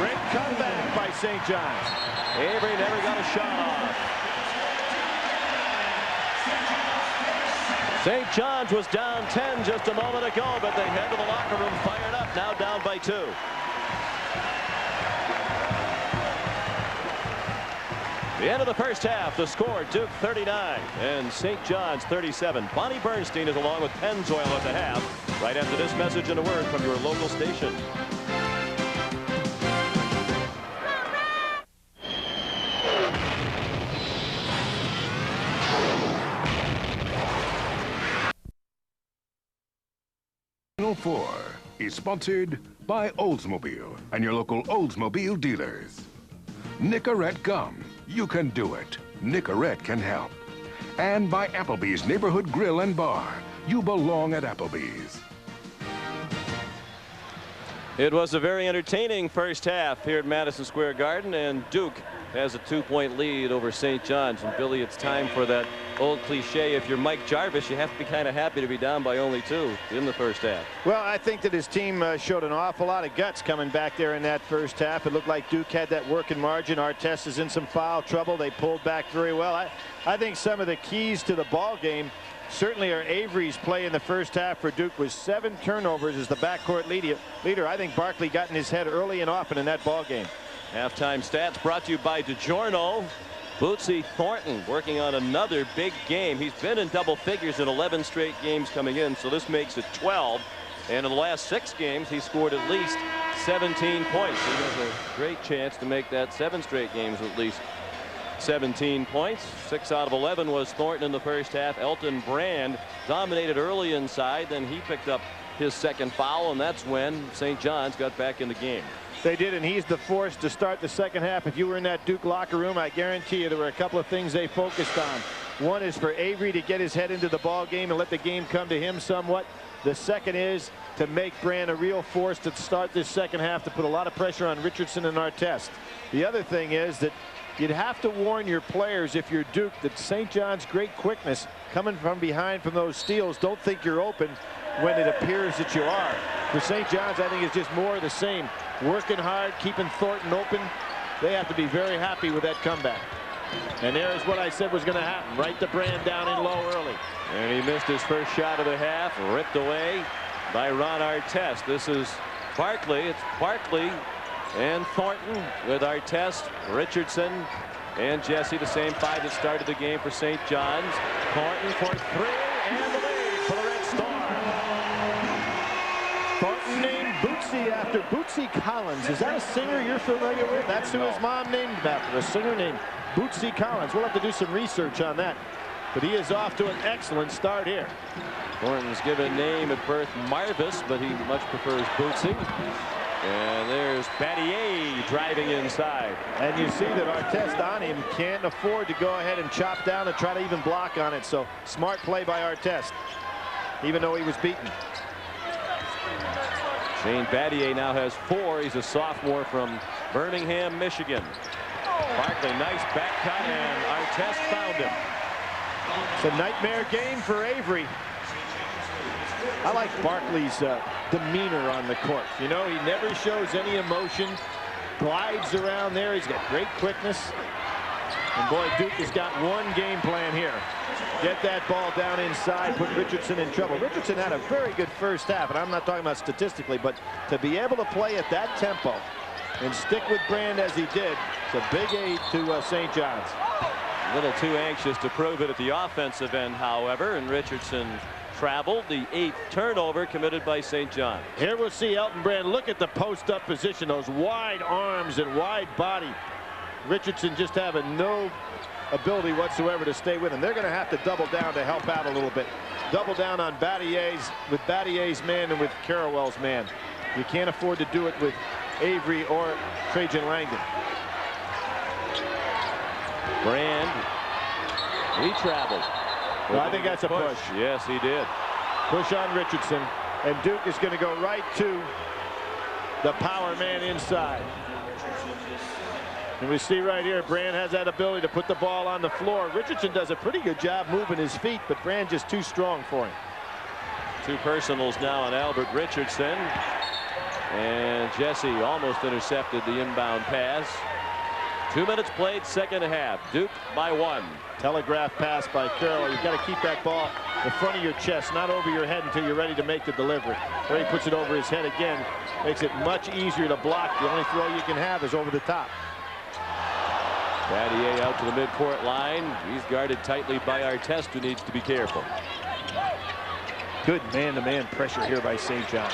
Great comeback by St. John's. Avery never got a shot off. St. John's was down 10 just a moment ago, but they head to the locker room fired up, now down by 2. The end of the first half, the score, Duke 39 and St. John's 37. Bonnie Bernstein is along with Pennzoil at the half. Right after this message and a word from your local station. Channel 4 is sponsored by Oldsmobile and your local Oldsmobile dealers. Nicorette Gum. You can do it. Nicorette can help. And by Applebee's Neighborhood Grill and Bar. You belong at Applebee's. It was a very entertaining first half here at Madison Square Garden, and Duke has a 2-point lead over St. John's. And Billy, it's time for that old cliche. If you're Mike Jarvis, you have to be kind of happy to be down by only 2 in the first half. Well, I think that his team showed an awful lot of guts coming back there in that first half. It looked like Duke had that working margin. Artest is in some foul trouble. They pulled back very well. I think some of the keys to the ball game certainly are Avery's play in the first half for Duke was 7 turnovers as the backcourt leader. I think Barkley got in his head early and often in that ball game. Halftime stats brought to you by DiGiorno. Bootsy Thornton working on another big game. He's been in double figures in 11 straight games coming in, so this makes it 12. And in the last 6 games, he scored at least 17 points. He has a great chance to make that 7 straight games with at least 17 points. 6 out of 11 was Thornton in the first half. Elton Brand dominated early inside, then he picked up his 2nd foul, and that's when St. John's got back in the game. They did, and he's the force to start the second half. If you were in that Duke locker room, I guarantee you there were a couple of things they focused on. One is for Avery to get his head into the ball game and let the game come to him somewhat. The second is to make Brand a real force to start this second half, to put a lot of pressure on Richardson and Artest. The other thing is that you'd have to warn your players, if you're Duke, that St. John's great quickness coming from behind from those steals, don't think you're open when it appears that you are. For St. John's, I think it's just more of the same. Working hard, keeping Thornton open. They have to be very happy with that comeback. And there's what I said was going to happen. Right to Brand down in low early. And he missed his first shot of the half, ripped away by Ron Artest. This is Barkley. It's Barkley And Thornton with Artest, Richardson, and Jesse, the same five that started the game for St. John's. Thornton for three, and the lead for the Red Storm. Thornton named Bootsy after Bootsy Collins. Is that a singer you're familiar with? That's who his mom named him after, a singer named Bootsy Collins. We'll have to do some research on that. But he is off to an excellent start here. Thornton's given name at birth Marvis, but he much prefers Bootsy. And there's Battier driving inside. And you see that Artest on him can't afford to go ahead and chop down and try to even block on it. So smart play by Artest, even though he was beaten. Shane Battier now has 4. He's a sophomore from Birmingham, Michigan. Barkley, nice back cut, and Artest found him. It's a nightmare game for Avery. I like Barkley's demeanor on the court. You know, he never shows any emotion, glides around there. He's got great quickness. And boy, Duke has got one game plan here. Get that ball down inside, put Richardson in trouble. Richardson had a very good first half, and I'm not talking about statistically, but to be able to play at that tempo and stick with Brand as he did, it's a big aid to St. John's. A little too anxious to prove it at the offensive end, however, and Richardson traveled. The 8th turnover committed by St. John. Here we'll see Elton Brand look at the post-up position, those wide arms and wide body. Richardson just having no ability whatsoever to stay with him. They're going to have to double down to help out a little bit. Double down on Battier's man and with Carrawell's man. You can't afford to do it with Avery or Trajan Langdon. Brand, he traveled. Well, I think that's a push. Yes, he did. Push on Richardson, and Duke is going to go right to the power man inside. And we see right here, Brand has that ability to put the ball on the floor. Richardson does a pretty good job moving his feet, but Brand just too strong for him. 2 personals now on Albert Richardson. And Jesse almost intercepted the inbound pass. 2 minutes played, second half. Duke by 1. Telegraph pass by Carroll. You've got to keep that ball in front of your chest, not over your head until you're ready to make the delivery. There he puts it over his head again. Makes it much easier to block. The only throw you can have is over the top. Battier out to the midcourt line. He's guarded tightly by Artest, who needs to be careful. Good man-to-man pressure here by St. John's.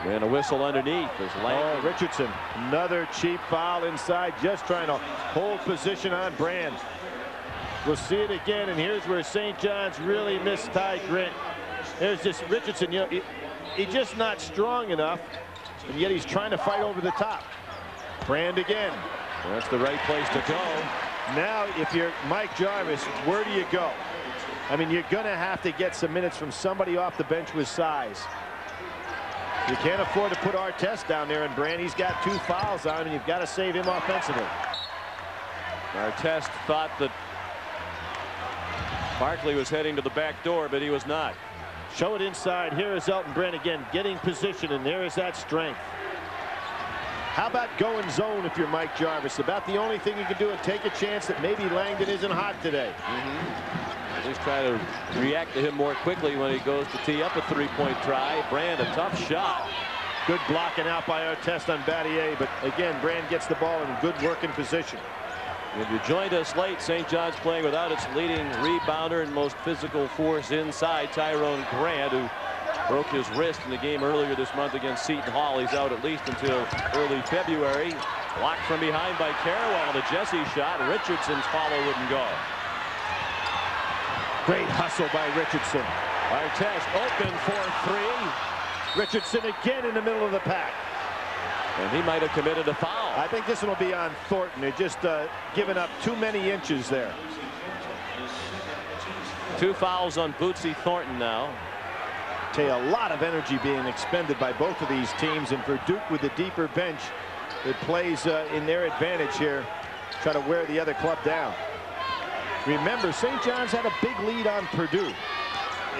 And a whistle underneath. Oh, Richardson, another cheap foul inside, just trying to hold position on Brand. We'll see it again, and here's where St. John's really missed Ty Grant. There's just Richardson, you know, he's just not strong enough, and yet he's trying to fight over the top. Brand again. That's the right place to go. Now, if you're Mike Jarvis, where do you go? I mean, you're going to have to get some minutes from somebody off the bench with size. You can't afford to put Artest down there, and Brand, he's got 2 fouls on him, and you've got to save him offensively. Artest thought that Barkley was heading to the back door, but he was not. Show it inside. Here is Elton Brand again, getting position, and there is that strength. How about going zone if you're Mike Jarvis? About the only thing you can do is take a chance that maybe Langdon isn't hot today. Just try to react to him more quickly when he goes to tee up a 3-point try. Brand, a tough shot. Good blocking out by Artest on Battier, but again, Brand gets the ball in good working position. If you joined us late, St. John's playing without its leading rebounder and most physical force inside, Tyrone Grant, who broke his wrist in the game earlier this month against Seton Hall. He's out at least until early February. Blocked from behind by Carrawell. The Jesse shot. Richardson's follow wouldn't go. Great hustle by Richardson. Artest open for 3. Richardson again in the middle of the pack. And he might have committed a foul. I think this one will be on Thornton. They're just giving up too many inches there. 2 fouls on Bootsy Thornton now. Tell you, a lot of energy being expended by both of these teams, and for Duke with the deeper bench, it plays in their advantage here. Try to wear the other club down. Remember, St. John's had a big lead on Purdue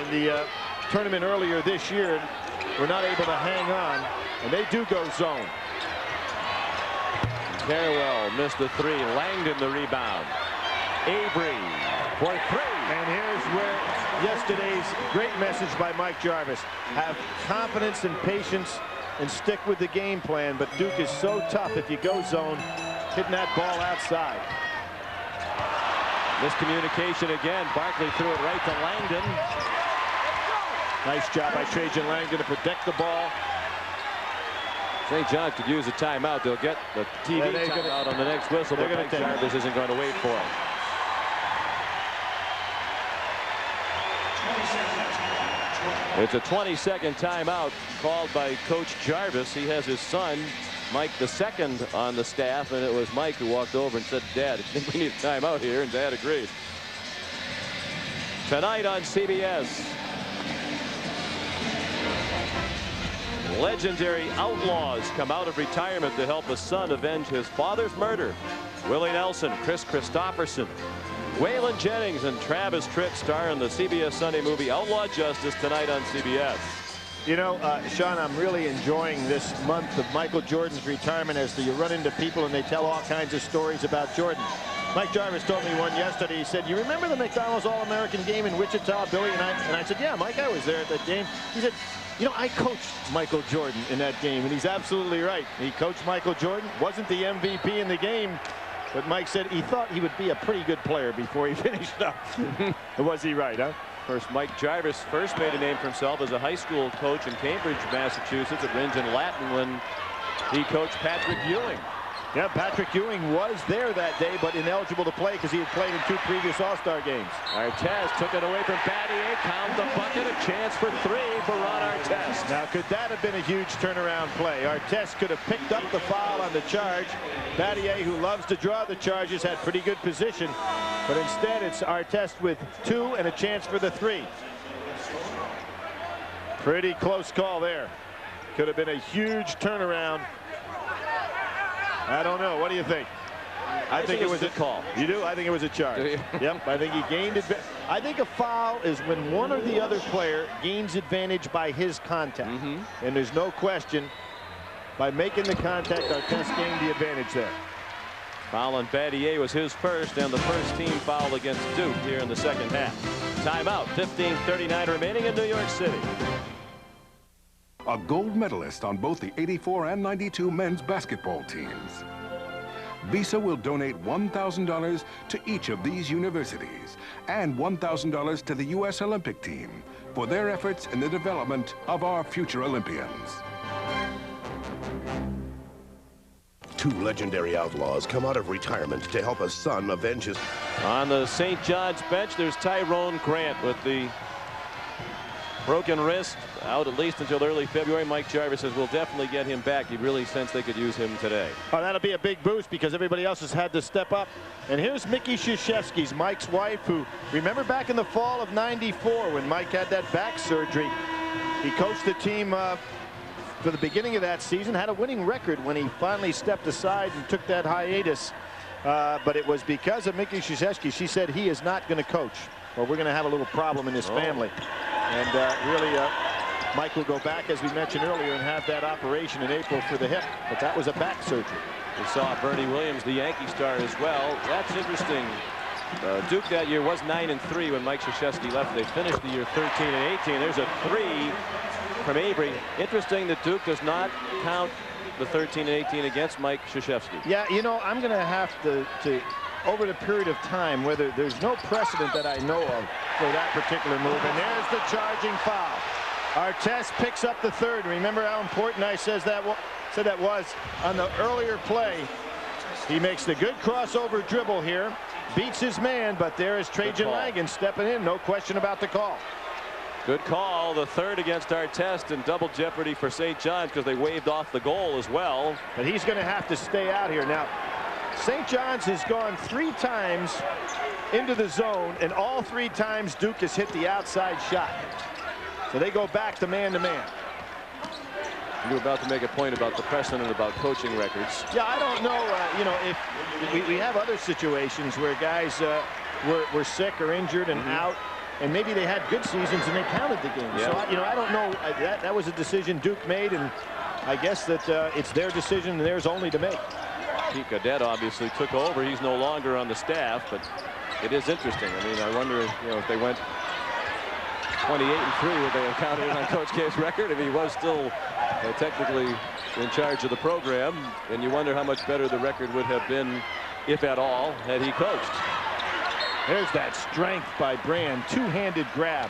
in the tournament earlier this year. We're not able to hang on, and they do go zone. Carrawell missed the 3. Langdon the rebound. Avery for 3. And here's where yesterday's great message by Mike Jarvis. Have confidence and patience and stick with the game plan. But Duke is so tough if you go zone, hitting that ball outside. Miscommunication again. Barkley threw it right to Langdon. Nice job by Trajan Langdon to protect the ball. St. John could use a timeout. They'll get the TV timeout on the next whistle, but Mike Jarvis isn't going to wait for it. It's a 20-second timeout called by Coach Jarvis. He has his son, Mike II, on the staff, and it was Mike who walked over and said, "Dad, I think we need a timeout here," and Dad agreed. Tonight on CBS, legendary outlaws come out of retirement to help a son avenge his father's murder. Willie Nelson, Chris Christopherson, Waylon Jennings, and Travis Tritt star in the CBS Sunday movie Outlaw Justice tonight on CBS. You know, Sean, I'm really enjoying this month of Michael Jordan's retirement as you run into people and they tell all kinds of stories about Jordan. Mike Jarvis told me one yesterday. He said, "You remember the McDonald's All-American game in Wichita, Billy?" And I said, "Yeah, Mike, I was there at that game." He said, "You know, I coached Michael Jordan in that game," and he's absolutely right. He coached Michael Jordan, wasn't the MVP in the game, but Mike said he thought he would be a pretty good player before he finished up. Was he right, huh? Of course, Mike Jarvis first made a name for himself as a high school coach in Cambridge, Massachusetts at Ringen Latin when he coached Patrick Ewing. Yeah, Patrick Ewing was there that day, but ineligible to play because he had played in 2 previous All-Star games. Artest took it away from Battier, count the bucket, a chance for 3 for Ron Artest. Now, could that have been a huge turnaround play? Artest could have picked up the foul on the charge. Battier, who loves to draw the charges, had pretty good position, but instead it's Artest with 2 and a chance for the 3. Pretty close call there. Could have been a huge turnaround. I don't know. What do you think? I think it was a call. You do? I think it was a charge. Yep. I think he gained it. I think a foul is when one or the other player gains advantage by his contact. And there's no question, by making the contact, Artest gained the advantage there. Foul on Battier was his first, and the first team foul against Duke here in the second half. Timeout, 15:39 remaining in New York City. A gold medalist on both the '84 and '92 men's basketball teams. Visa will donate $1,000 to each of these universities and $1,000 to the U.S. Olympic team for their efforts in the development of our future Olympians. 2 legendary outlaws come out of retirement to help a son avenge his... On the St. John's bench, there's Tyrone Grant with the broken wrist, out at least until early February. Mike Jarvis says we'll definitely get him back. He really sensed they could use him today. Oh, that'll be a big boost because everybody else has had to step up. And here's Mickey Krzyzewski's, Mike's wife, who, remember back in the fall of '94 when Mike had that back surgery, he coached the team for the beginning of that season, had a winning record when he finally stepped aside and took that hiatus. But it was because of Mickey Krzyzewski. She said he is not going to coach, or we're going to have a little problem in his family. And really, Mike will go back, as we mentioned earlier, and have that operation in April for the hip. But that was a back surgery. We saw Bernie Williams, the Yankee star, as well. That's interesting. Duke that year was 9-3 when Mike Krzyzewski left. They finished the year 13-18. There's a 3 from Avery. Interesting that Duke does not count the 13-18 against Mike Krzyzewski. Yeah, you know, I'm going to have to over the period of time, whether there's no precedent that I know of for that particular move. And there's the charging foul. Artest picks up the 3rd. Remember how important I said that was on the earlier play. He makes the good crossover dribble here, beats his man, but there is Trajan Langdon stepping in. No question about the call. Good call, the 3rd against Artest, and double jeopardy for St. John's because they waved off the goal as well. But he's going to have to stay out here. Now, St. John's has gone 3 times into the zone, and all 3 times Duke has hit the outside shot. So they go back to man-to-man. You were about to make a point about the precedent about coaching records. Yeah, I don't know. You know, if we have other situations where guys were sick or injured and out, and maybe they had good seasons and they counted the game. Yeah. So, you know, I don't know. That was a decision Duke made, and I guess that it's their decision and theirs only to make. Pete Cadet obviously took over. He's no longer on the staff, but it is interesting. I mean, I wonder, you know, if they went 28-3 would they have counted on Coach K's record if he was still technically in charge of the program. And you wonder how much better the record would have been, if at all, had he coached. There's that strength by Brand. Two-handed grab.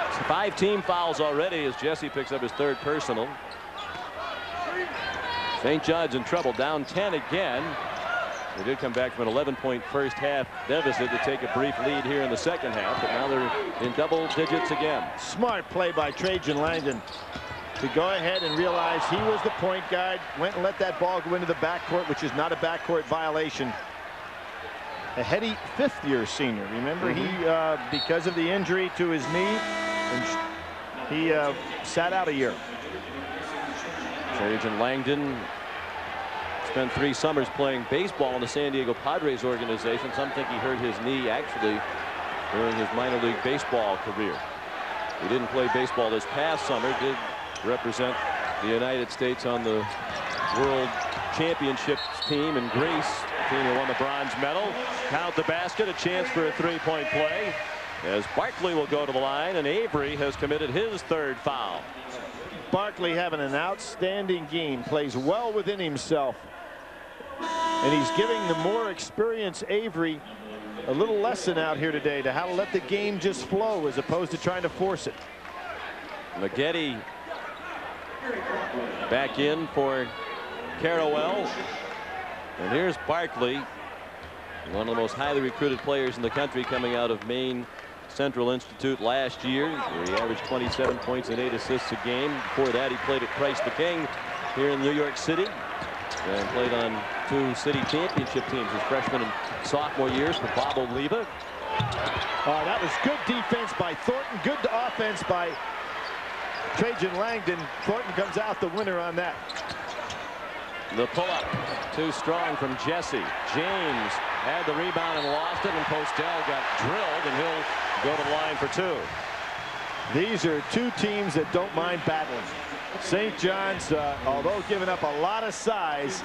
It's 5 team fouls already as Jesse picks up his 3rd personal. St. John's in trouble, down 10 again. They did come back from an 11-point first half deficit to take a brief lead here in the second half, but now they're in double digits again. Smart play by Trajan Langdon to go ahead and realize he was the point guard, went and let that ball go into the backcourt, which is not a backcourt violation. A heady 5th-year senior. Remember, he, because of the injury to his knee, he sat out a year. Trajan Langdon spent 3 summers playing baseball in the San Diego Padres organization. Some think he hurt his knee actually during his minor league baseball career. He didn't play baseball this past summer, did represent the United States on the World Championships team in Greece. The team who won the bronze medal. Count the basket, a chance for a 3-point play as Barkley will go to the line, and Avery has committed his 3rd foul. Barkley having an outstanding game, plays well within himself. And he's giving the more experienced Avery a little lesson out here today to how to let the game just flow as opposed to trying to force it. Maggette back in for Carawell. And here's Barkley, one of the most highly recruited players in the country, coming out of Maine Central Institute last year, where he averaged 27 points and 8 assists a game. Before that, he played at Christ the King here in New York City and played on 2 city championship teams his freshman and sophomore years for Bob Oliva. That was good defense by Thornton, good offense by Trajan Langdon. Thornton comes out the winner on that. The pull-up, too strong from Jesse. James had the rebound and lost it, and Postel got drilled, and he'll go to the line for 2. These are 2 teams that don't mind battling. St. John's, although giving up a lot of size,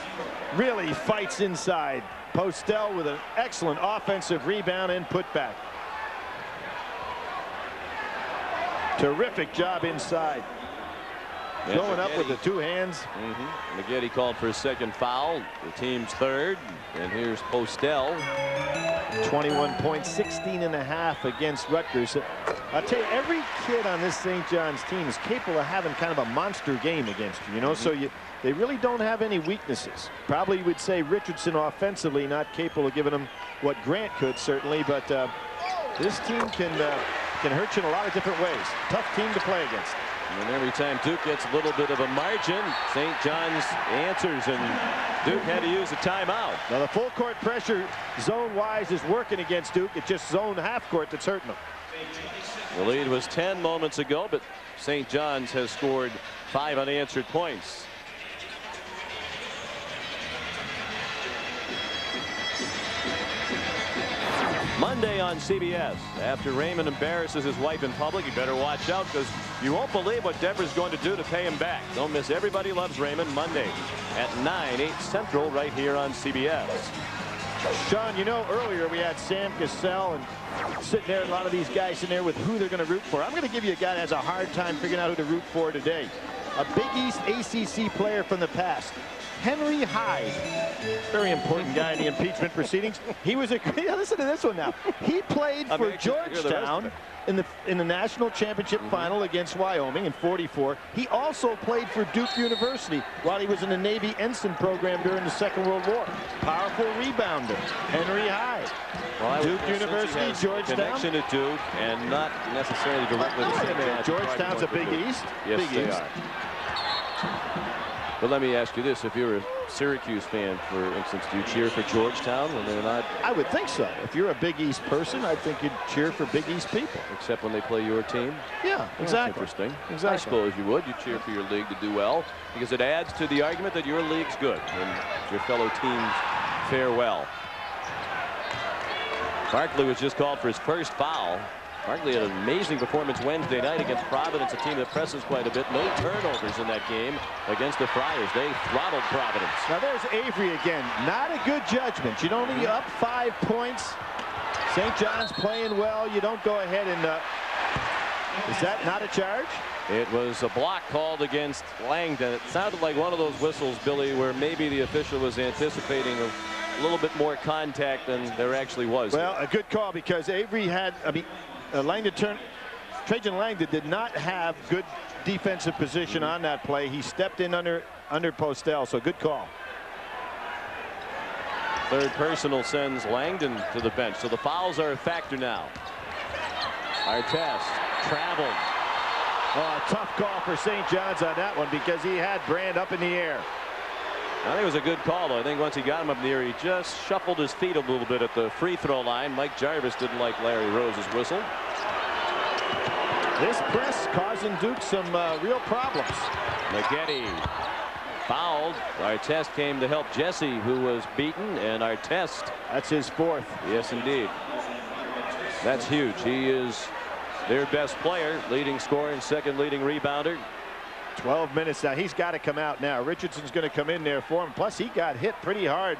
really fights inside. Postel with an excellent offensive rebound and putback. Terrific job inside. Yes, going up with the 2 hands. Maggette called for his 2nd foul, the team's 3rd, and here's Postel. 21 points, 16.5 against Rutgers. I'll tell you, every kid on this St. John's team is capable of having kind of a monster game against you, you know, so they really don't have any weaknesses. Probably you would say Richardson offensively not capable of giving them what Grant could, certainly, but this team can hurt you in a lot of different ways. Tough team to play against. And every time Duke gets a little bit of a margin, St. John's answers, and Duke had to use a timeout. Now the full court pressure zone-wise is working against Duke. It's just zone half court that's hurting them. The lead was 10 moments ago, but St. John's has scored 5 unanswered points. Monday on CBS. After Raymond embarrasses his wife in public, you better watch out, because you won't believe what Deborah's going to do to pay him back. Don't miss Everybody Loves Raymond Monday at 9, 8 Central right here on CBS. Sean, you know, earlier we had Sam Cassell and sitting there, a lot of these guys in there with who they're going to root for. I'm going to give you a guy that has a hard time figuring out who to root for today. A Big East ACC player from the past. Henry Hyde, very important guy in the impeachment proceedings. He was a listen to this one now. He played for Georgetown in the national championship final against Wyoming in '44. He also played for Duke University while he was in the Navy ensign program during the Second World War. Powerful rebounder, Henry Hyde. Well, Duke University, Georgetown. Connection to Duke, and not necessarily directly to St. John's. Georgetown's a Big East. Yes, Big they East. are. But let me ask you this: if you're a Syracuse fan, for instance, do you cheer for Georgetown when they're not? I would think so. If you're a Big East person, I think you'd cheer for Big East people. Except when they play your team? Yeah, exactly. That's interesting. Exactly. I suppose you would. You cheer for your league to do well, because it adds to the argument that your league's good and your fellow teams fare well. Barkley was just called for his first foul. Barkley had an amazing performance Wednesday night against Providence, a team that presses quite a bit. No turnovers in that game against the Friars. They throttled Providence. Now there's Avery again. Not a good judgment. You're only up 5 points. St. John's playing well. You don't go ahead and... is that not a charge? It was a block called against Langdon. It sounded like one of those whistles, Billy, where maybe the official was anticipating a little bit more contact than there actually was. Well, a good call because Avery had... Trajan Langdon did not have good defensive position on that play. He stepped in under Postel, so good call. Third personal sends Langdon to the bench, so the fouls are a factor now. Artest traveled. Oh, a tough call for St. John's on that one because he had Brand up in the air. I think it was a good call, though. I think once he got him up in the air, he just shuffled his feet a little bit at the free throw line. Mike Jarvis didn't like Larry Rose's whistle. This press causing Duke some real problems. Maggette fouled. Artest came to help Jesse, who was beaten, and Artest. That's his 4th. Yes, indeed. That's huge. He is their best player, leading scorer and second leading rebounder. 12 minutes now. He's got to come out now. Richardson's going to come in there for him. Plus, he got hit pretty hard.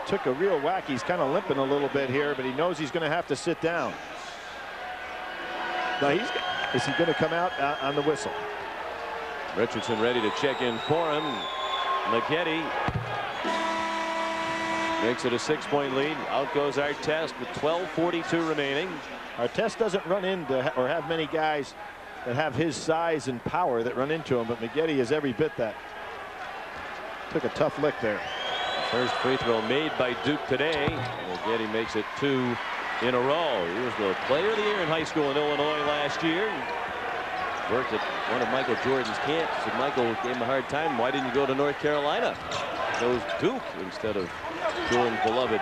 Took a real whack. He's kind of limping a little bit here, but he knows he's going to have to sit down. Now, is he going to come out on the whistle? Richardson ready to check in for him. Maggette makes it a 6-point lead. Out goes Artest with 12:42 remaining. Artest doesn't run into or have many guys that have his size and power that run into him, but Maggette is every bit that. Took a tough lick there. First free throw made by Duke today. Maggette makes it 2 in a row. He was the player of the year in high school in Illinois last year. Worked at one of Michael Jordan's camps, and Michael gave him a hard time. Why didn't you go to North Carolina? Chose Duke instead of Jordan's beloved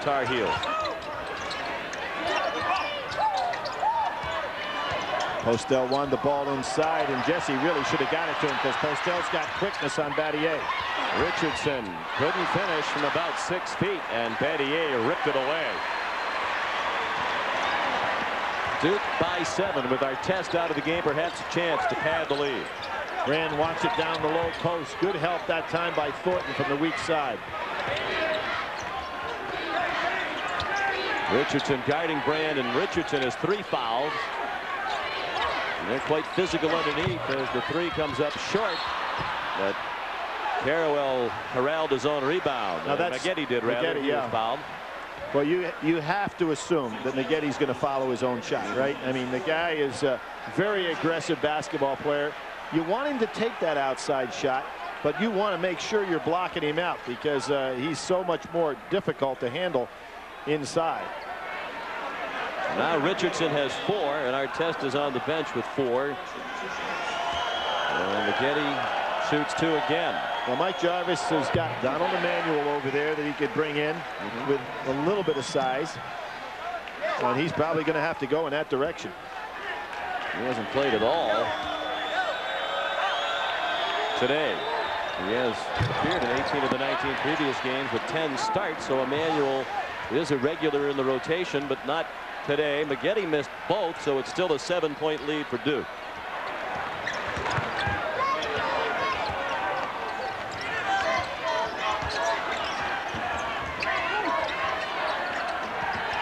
Tar Heels. Postel won the ball inside, and Jesse really should have got it to him because Postel's got quickness on Battier. Richardson couldn't finish from about 6 feet, and Battier ripped it away. Duke by 7 with Artest out of the game, perhaps a chance to pad the lead. Brand wants it down the low post. Good help that time by Thornton from the weak side. Richardson guarding Brand, and Richardson has 3 fouls. And they're quite physical underneath as the 3 comes up short. But Carrawell corralled his own rebound. Now that's Maggette did rather. Maggette, he was fouled. Well, you have to assume that Maggette's going to follow his own shot, right? I mean, the guy is a very aggressive basketball player. You want him to take that outside shot, but you want to make sure you're blocking him out because he's so much more difficult to handle inside. Now Richardson has 4, and Artest is on the bench with 4. And Maggette shoots 2 again. Well, Mike Jarvis has got Donald Emanuel over there that he could bring in with a little bit of size. And he's probably going to have to go in that direction. He hasn't played at all today. He has appeared in 18 of the 19 previous games with 10 starts, so Emanuel is a regular in the rotation, but not today. Maggette missed both, so it's still a 7-point lead for Duke.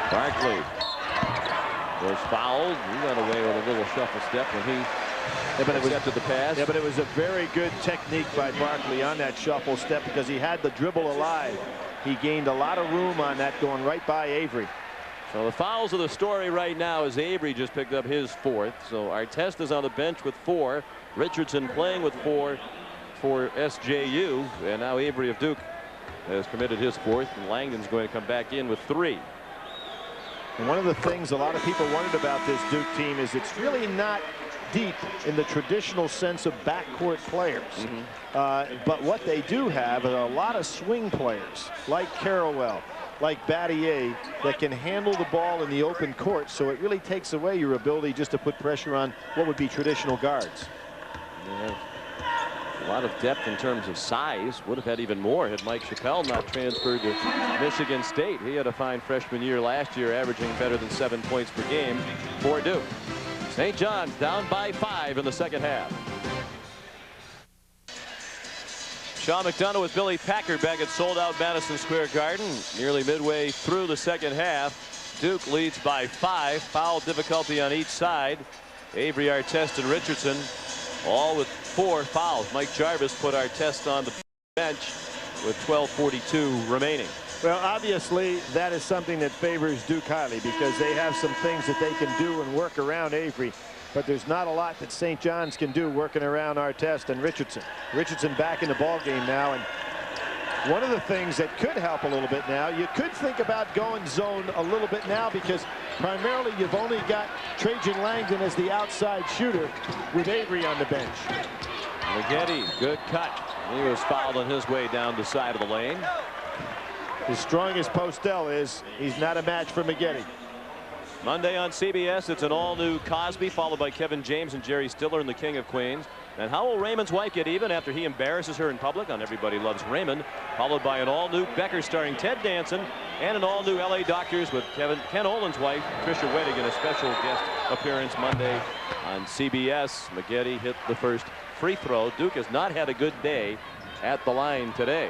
Barkley was fouled. He got away with a little shuffle step when he accepted the pass. Yeah, but it was a very good technique by Barkley on that shuffle step because he had the dribble alive. He gained a lot of room on that going right by Avery. So the fouls of the story right now is Avery just picked up his 4th. So Artest is on the bench with 4. Richardson playing with 4 for SJU. And now Avery of Duke has committed his 4th. And Langdon's going to come back in with 3. And one of the things a lot of people wondered about this Duke team is it's really not deep in the traditional sense of backcourt players. But what they do have are a lot of swing players like Carrawell, like Battier, that can handle the ball in the open court. So it really takes away your ability just to put pressure on what would be traditional guards. A lot of depth in terms of size. Would have had even more had Mike Chappell not transferred to Michigan State. He had a fine freshman year last year, averaging better than 7 points per game for Duke. St. John's down by 5 in the second half. Sean McDonough with Billy Packard back at sold-out Madison Square Garden. Nearly midway through the second half, Duke leads by 5. Foul difficulty on each side. Avery, Artest, and Richardson all with 4 fouls. Mike Jarvis put Artest on the bench with 12:42 remaining. Well, obviously, that is something that favors Duke highly because they have some things that they can do and work around Avery. But there's not a lot that St. John's can do working around Artest and Richardson. Richardson back in the ball game now, and one of the things that could help a little bit now, you could think about going zone a little bit now because primarily you've only got Trajan Langdon as the outside shooter with Avery on the bench. Maggette, good cut. He was fouled on his way down the side of the lane. As strong as Postel is, he's not a match for Maggette. Monday on CBS, it's an all-new Cosby, followed by Kevin James and Jerry Stiller in The King of Queens. And how will Raymond's wife get even after he embarrasses her in public on Everybody Loves Raymond, followed by an all-new Becker starring Ted Danson, and an all-new LA Doctors with Ken Olin's wife, Trisha Weddick, in a special guest appearance Monday on CBS. Maggette hit the first free throw. Duke has not had a good day at the line today.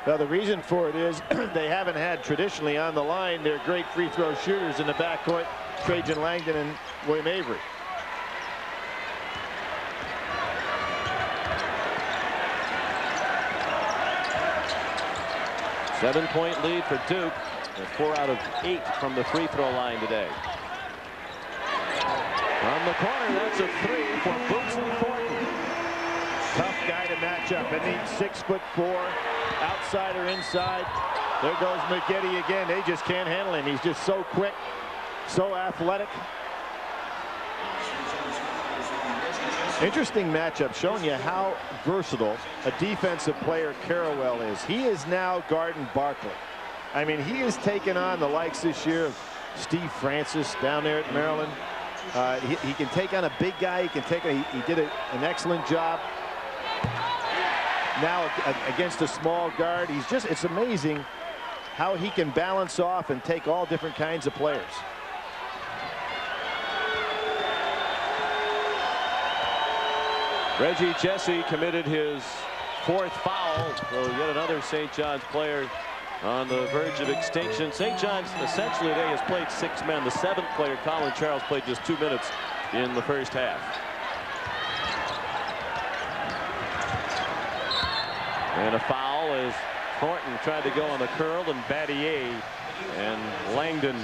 Well, the reason for it is they haven't had traditionally on the line their great free throw shooters in the backcourt, Trajan Langdon and William Avery. Seven-point lead for Duke. They're 4 out of 8 from the free throw line today. From the corner, that's a 3 for Bootsy Thornton. Tough guy to match up. And he's 6'4", outside or inside. There goes Maggette again. They just can't handle him. He's just so quick, so athletic. Interesting matchup, showing you how versatile a defensive player Carrawell is. He is now guarding Barkley. I mean, he has taken on the likes this year of Steve Francis down there at Maryland. He can take on a big guy. He can take. He did an excellent job. Now against a small guard, he's just. It's amazing how he can balance off and take all different kinds of players. Reggie Jesse committed his 4th foul. So yet another St. John's player on the verge of extinction. St. John's essentially today has played 6 men. The 7th player, Colin Charles, played just 2 minutes in the first half. And a foul as Thornton tried to go on the curl, and Battier and Langdon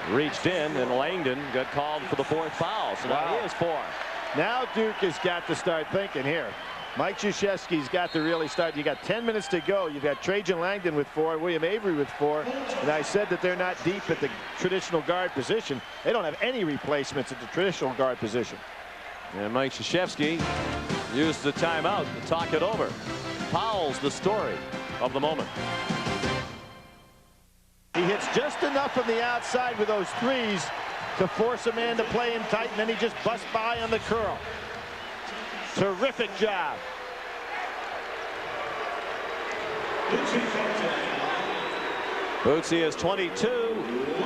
reached in, and Langdon got called for the 4th foul. So now he is 4. Now Duke has got to start thinking here. Mike Krzyzewski's got to really start. You got 10 minutes to go. You've got Trajan Langdon with 4, William Avery with 4. And I said that they're not deep at the traditional guard position. They don't have any replacements at the traditional guard position. And Mike Krzyzewski used the timeout to talk it over. Powell's the story of the moment. He hits just enough from the outside with those threes to force a man to play him tight, and then he just busts by on the curl. Terrific job. Bootsy is 22,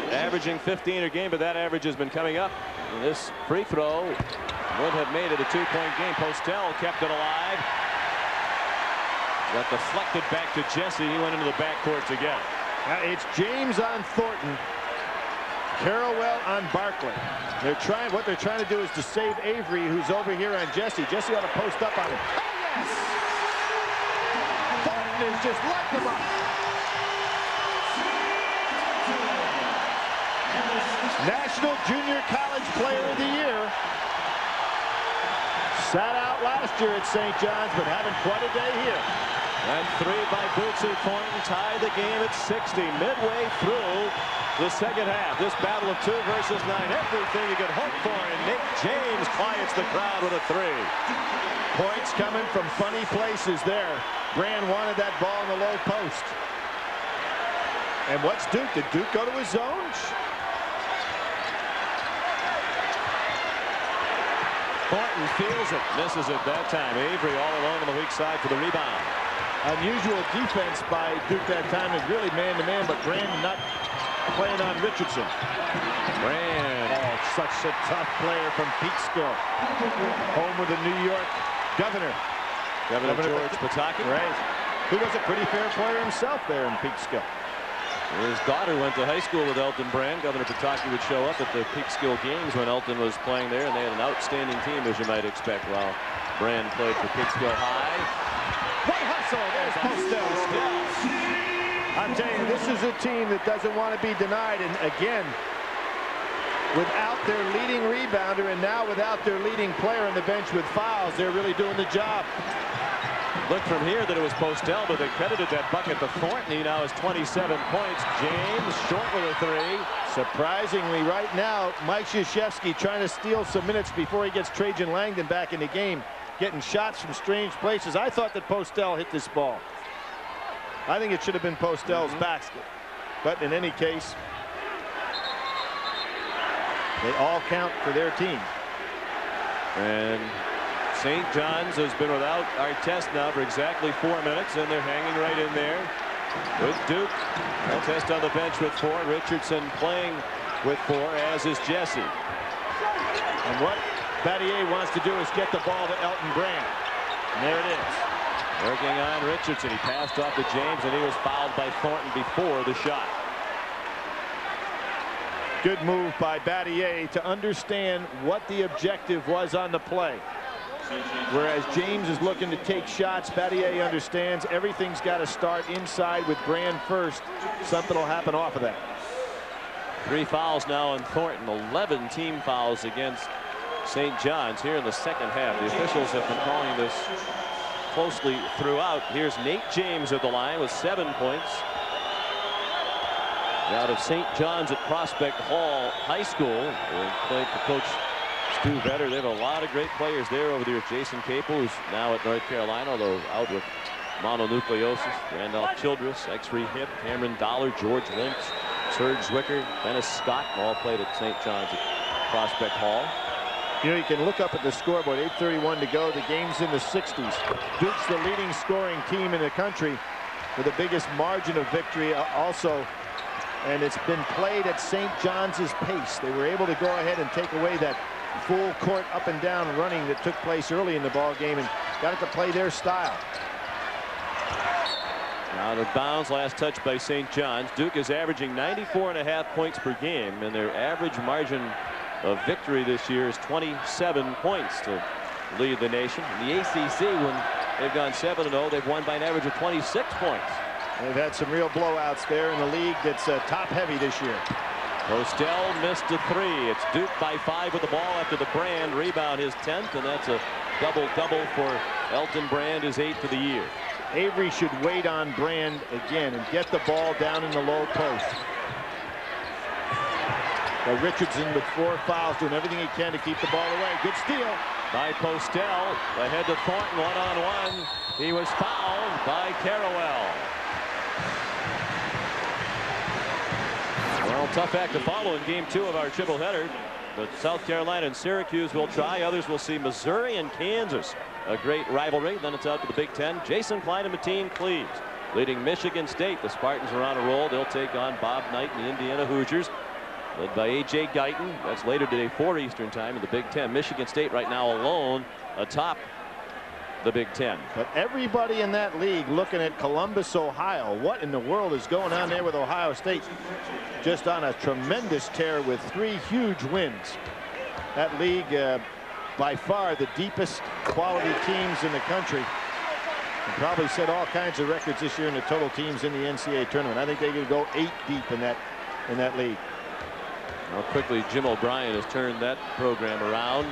averaging 15 a game, but that average has been coming up. And this free throw would have made it a 2-point game. Postel kept it alive. Got deflected back to Jesse. He went into the backcourt again. Now it's James on Thornton. Carrawell on Barkley. What they're trying to do is to save Avery, who's over here on Jesse. Jesse ought to post up on him. Oh, yes! Thornton is just lighting him up. National Junior College Player of the Year. Sat out last year at St. John's, but having quite a day here. And 3 by Bootsy Thornton tied the game at 60 midway through the second half. This battle of 2 versus 9. Everything you could hope for, and Nick James quiets the crowd with a 3. Points coming from funny places there. Brand wanted that ball in the low post. And what's Duke? Did Duke go to his zone? Thornton feels it. Misses it that time. Avery all alone on the weak side for the rebound. Unusual defense by Duke that time is really man-to-man, but Brand not playing on Richardson. Brand. Oh, such a tough player from Peekskill. Home with the New York Governor. Governor George Pataki. Right. Who was a pretty fair player himself there in Peekskill. His daughter went to high school with Elton Brand. Governor Pataki would show up at the Peekskill games when Elton was playing there, and they had an outstanding team, as you might expect, while Brand played for Peekskill High. What hustle? There's Postel. I'm telling you, this is a team that doesn't want to be denied. And again, without their leading rebounder and now without their leading player on the bench with fouls, they're really doing the job. Looked from here that it was Postel, but they credited that bucket to Thornton. He now has 27 points. James short with a three. Surprisingly, right now, Mike Krzyzewski trying to steal some minutes before he gets Trajan Langdon back in the game, getting shots from strange places. I thought that Postel hit this ball. I think it should have been Postel's basket. But in any case, they all count for their team. And St. John's has been without Artest now for exactly 4 minutes, and they're hanging right in there with Duke. Artest on the bench with 4. Richardson playing with 4, as is Jesse. And what Battier wants to do is get the ball to Elton Brand. And there it is. Working on Richardson. He passed off to James, and he was fouled by Thornton before the shot. Good move by Battier to understand what the objective was on the play. Whereas James is looking to take shots, Battier understands everything's got to start inside with Brand first. Something will happen off of that. 3 fouls now on Thornton. 11 team fouls against St. John's here in the second half. The officials have been calling this closely throughout. Here's Nate James at the line with 7 points. Out of St. John's at Prospect Hall High School. They played for Coach Stu Vetter. They have a lot of great players there over there. Jason Capel, who's now at North Carolina, although out with mononucleosis. Randolph Childress, X-ray hip, Cameron Dollar, George Lynch, Serge Zwicker, Dennis Scott, all played at St. John's at Prospect Hall. You know, you can look up at the scoreboard, 8:31 to go. The game's in the 60s. Duke's the leading scoring team in the country with the biggest margin of victory also. And it's been played at St. John's pace. They were able to go ahead and take away that full court up and down running that took place early in the ball game and got it to play their style. Out of bounds, last touch by St. John's. Duke is averaging 94.5 points per game, and their average margin of victory this year is 27 points to lead the nation. In the ACC, when they've gone 7-0, they've won by an average of 26 points. They've had some real blowouts there in the league that's top heavy this year. Postel missed a 3. It's Duke by 5 with the ball after the Brand rebound, his 10th, and that's a double-double for Elton Brand, his 8th for the year. Avery should wait on Brand again and get the ball down in the low post. But Richardson with 4 fouls, doing everything he can to keep the ball away. Good steal by Postel. Ahead to Thornton, one-on-one. He was fouled by Carrawell. Well, tough act to follow in game 2 of our triple header, but South Carolina and Syracuse will try. Others will see Missouri and Kansas. A great rivalry. Then it's out to the Big Ten. Jason Klein and Mateen Cleaves leading Michigan State. The Spartans are on a roll. They'll take on Bob Knight and the Indiana Hoosiers, led by A.J. Guyton. That's later today, 4 Eastern time in the Big Ten. Michigan State right now alone atop the Big Ten. But everybody in that league looking at Columbus, Ohio. What in the world is going on there with Ohio State? Just on a tremendous tear with 3 huge wins. That league by far the deepest quality teams in the country. And probably set all kinds of records this year in the total teams in the NCAA tournament. I think they could go 8 deep in that league. How quickly Jim O'Brien has turned that program around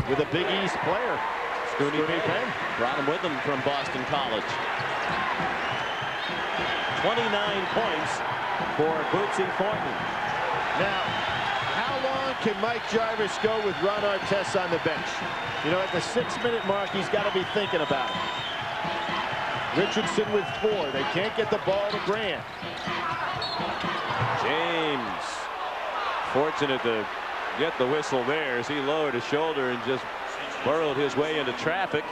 with a Big East player. Scoonie Penn brought him with him from Boston College. 29 points for Bootsy Thornton. Now, how long can Mike Jarvis go with Ron Artest on the bench? You know, at the 6-minute mark, he's got to be thinking about it. Richardson with 4. They can't get the ball to Brand. James fortunate to get the whistle there as he lowered his shoulder and just burrowed his way into traffic.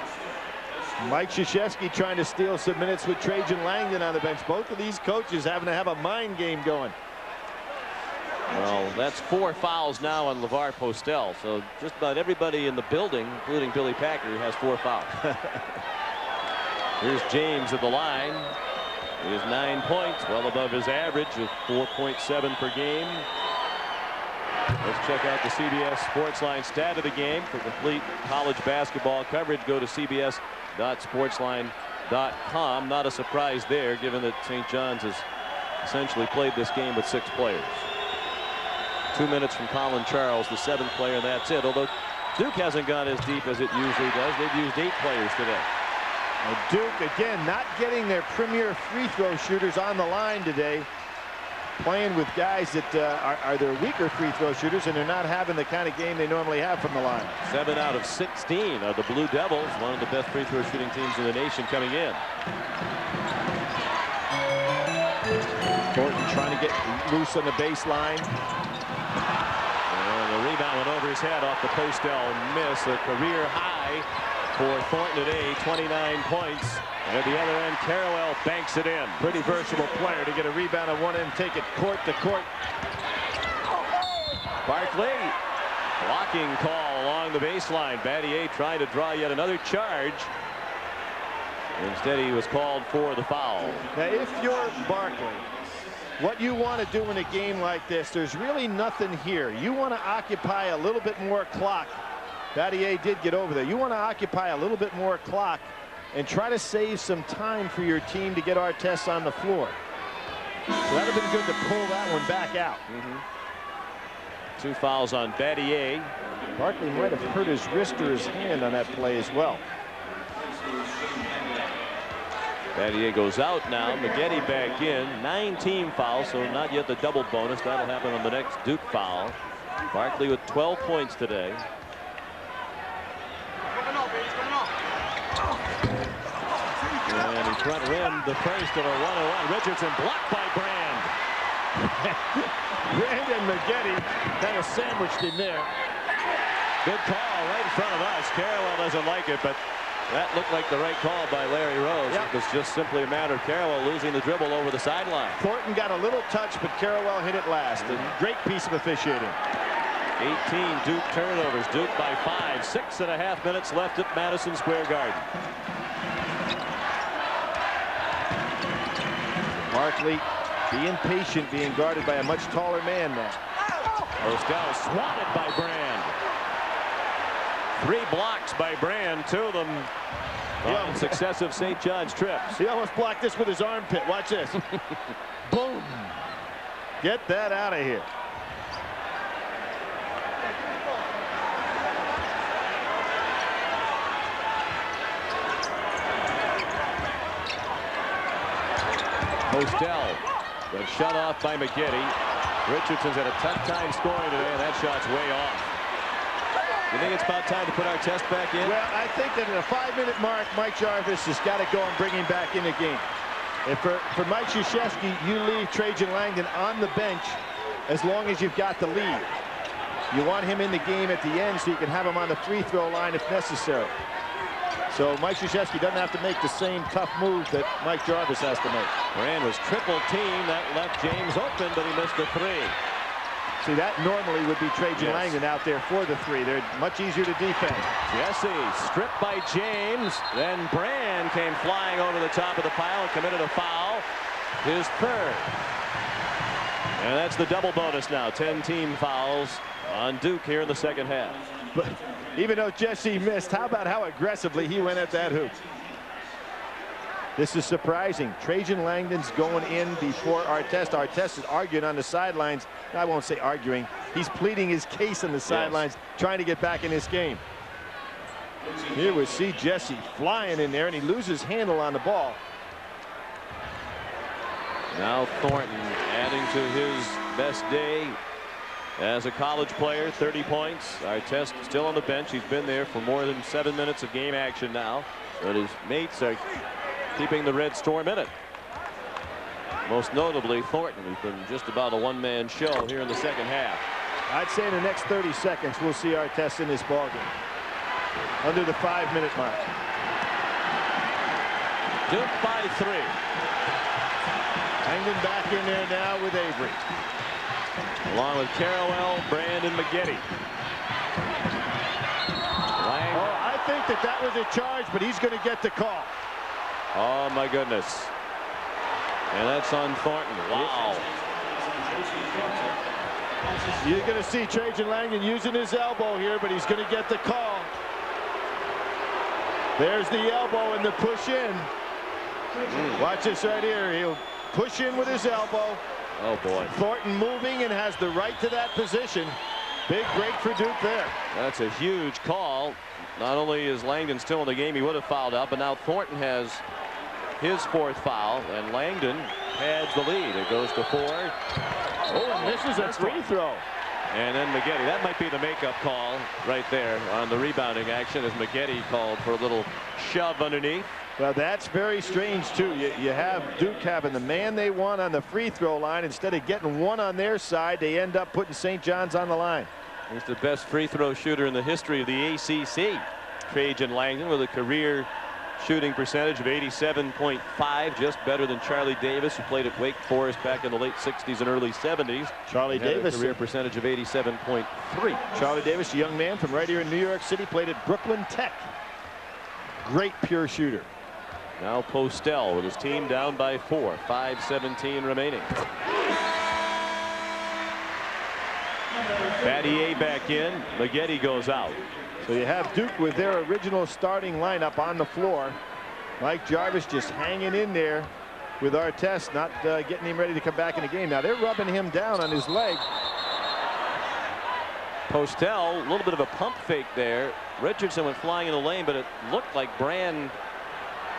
Mike Krzyzewski trying to steal some minutes with Trajan Langdon on the bench. Both of these coaches having to have a mind game going. Well, that's 4 fouls now on LeVar Postel. So just about everybody in the building, including Billy Packer, has 4 fouls. Here's James at the line. He has 9 points, well above his average of 4.7 per game. Let's check out the CBS Sportsline stat of the game. For complete college basketball coverage, go to cbs.sportsline.com. Not a surprise there, given that St. John's has essentially played this game with 6 players. 2 minutes from Colin Charles, the 7th player, and that's it. Although Duke hasn't gone as deep as it usually does. They've used 8 players today. And Duke, again, not getting their premier free throw shooters on the line today. Playing with guys that are their weaker free throw shooters, and they're not having the kind of game they normally have from the line. 7 out of 16 are the Blue Devils, one of the best free throw shooting teams in the nation coming in. Thornton trying to get loose on the baseline. And the rebound went over his head off the Postel miss. A career high for Thornton today, 29 points. And at the other end, Carrawell banks it in. Pretty versatile player to get a rebound on one end, take it court to court. Barkley, blocking call along the baseline. Battier trying to draw yet another charge. Instead, he was called for the foul. Now, if you're Barkley, what you want to do in a game like this, there's really nothing here. You want to occupy a little bit more clock. Battier did get over there. You want to occupy a little bit more clock and try to save some time for your team to get Artest on the floor. So that would have been good to pull that one back out. 2 fouls on Battier. Barkley might have hurt his wrist or his hand on that play as well. Battier goes out now. Maggette back in. 9 team fouls, so not yet the double bonus. That'll happen on the next Duke foul. Barkley with 12 points today. And he front rimmed the first of a 1-on-1. Richardson blocked by Brand. Brand and Maggette kind of sandwiched him there. Good call right in front of us. Carrawell doesn't like it, but that looked like the right call by Larry Rose. Yep. It was just simply a matter of Carrawell losing the dribble over the sideline. Thornton got a little touch, but Carrawell hit it last. A great piece of officiating. 18 Duke turnovers. Duke by 5. 6.5 minutes left at Madison Square Garden. Barkley being patient, being guarded by a much taller man now. Postel swatted by Brand. 3 blocks by Brand, 2 of them on successive St. John's trips. He almost blocked this with his armpit. Watch this. Boom. Get that out of here. Postel got shut off by Maggette. Richardson's had a tough time scoring today, and that shot's way off. You think it's about time to put Artest back in? Well, I think that at a 5-minute mark, Mike Jarvis has got to go and bring him back in the game. And for Mike Krzyzewski, you leave Trajan Langdon on the bench as long as you've got the lead. You want him in the game at the end so you can have him on the free throw line if necessary. So Mike Krzyzewski doesn't have to make the same tough move that Mike Jarvis has to make. Brand was triple teamed. That left James open, but he missed the 3. See, that normally would be Trajan Langdon out there for the 3. They're much easier to defend. Jesse stripped by James. Then Brand came flying over the top of the pile and committed a foul. His 3rd. And that's the double bonus now. 10 team fouls on Duke here in the second half. But even though Jesse missed, how about how aggressively he went at that hoop? This is surprising. Trajan Langdon's going in before Artest. Artest is arguing on the sidelines. I won't say arguing. He's pleading his case on the sidelines, trying to get back in this game. Here we see Jesse flying in there, and he loses handle on the ball. Now Thornton adding to his best day as a college player. 30 points. Artest still on the bench. He's been there for more than 7 minutes of game action now, but his mates are keeping the Red Storm in it. Most notably Thornton, who's been just about a one-man show here in the second half. I'd say in the next 30 seconds we'll see Artest in this ballgame. under the 5-minute mark. Duke by 3. Langdon back in there now with Avery. Along with Carrawell, Brand, and McGetty. Oh, I think that was a charge, but he's going to get the call. Oh, my goodness. And that's on Thornton. Wow. You're going to see Trajan Langdon using his elbow here, but he's going to get the call. There's the elbow and the push in. Watch this right here. He'll push in with his elbow. Oh, boy. Thornton moving and has the right to that position. Big break for Duke there. That's a huge call. Not only is Langdon still in the game, he would have fouled out, but now Thornton has his 4th foul, and Langdon pads the lead. It goes to 4. Oh, and misses a free throw. And then McGetty. That might be the makeup call right there on the rebounding action, as McGetty called for a little shove underneath. Well, that's very strange, too. You have Duke having the man they want on the free throw line. Instead of getting one on their side, they end up putting St. John's on the line. He's the best free throw shooter in the history of the ACC. Trajan Langdon with a career shooting percentage of 87.5, just better than Charlie Davis, who played at Wake Forest back in the late 60s and early 70s. Charlie Davis, a career percentage of 87.3. Charlie Davis, a young man from right here in New York City, played at Brooklyn Tech. Great pure shooter. Now Postel with his team down by 4. 5:17 remaining. Battier back in. McGetty goes out. So you have Duke with their original starting lineup on the floor. Mike Jarvis just hanging in there with Artest, not getting him ready to come back in the game. Now they're rubbing him down on his leg. Postel, a little bit of a pump fake there. Richardson went flying in the lane, but it looked like Brand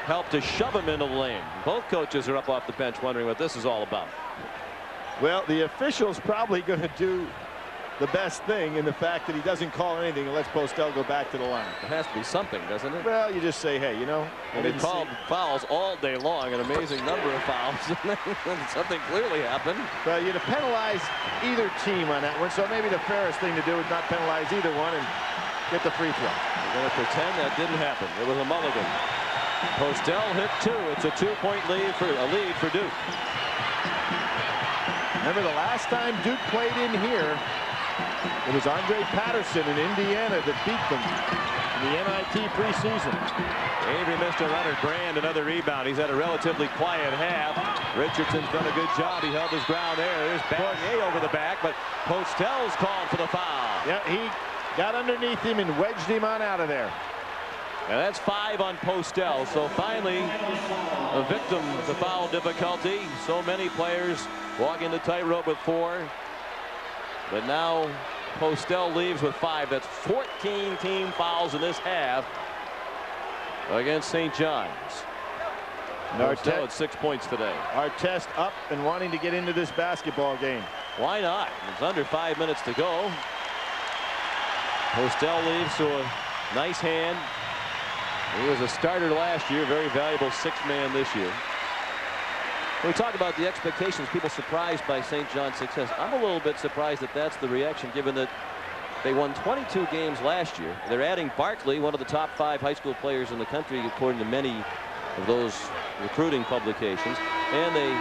helped to shove him into the lane. Both coaches are up off the bench wondering what this is all about. Well, the official's probably going to do the best thing in the fact that he doesn't call anything and lets Postel go back to the line. It has to be something, doesn't it? Well, you just say, hey, you know. And they called fouls all day long, an amazing number of fouls. Something clearly happened. Well, you'd have penalized either team on that one, so maybe the fairest thing to do is not penalize either one and get the free throw. We're going to pretend that didn't happen. It was a mulligan. Postel hit 2. It's a 2-point lead for Duke. Remember the last time Duke played in here, it was Andre Patterson in Indiana that beat them in the MIT preseason. Avery missed a runner. Brand another rebound. He's had a relatively quiet half. Richardson's done a good job. He held his ground there. There's Battier over the back, but Postel's called for the foul. Yeah, he got underneath him and wedged him on out of there. And that's 5 on Postel. So finally, a victim to foul difficulty. So many players walking the tightrope with 4. But now Postel leaves with 5. That's 14 team fouls in this half against St. John's. Postel had 6 points today. Artest up and wanting to get into this basketball game. Why not? It's under 5 minutes to go. Postel leaves to a nice hand. He was a starter last year, very valuable 6th man this year. When we talk about the expectations, people surprised by St. John's success. I'm a little bit surprised that that's the reaction, given that they won 22 games last year. They're adding Barkley, one of the top 5 high school players in the country, according to many of those recruiting publications. And they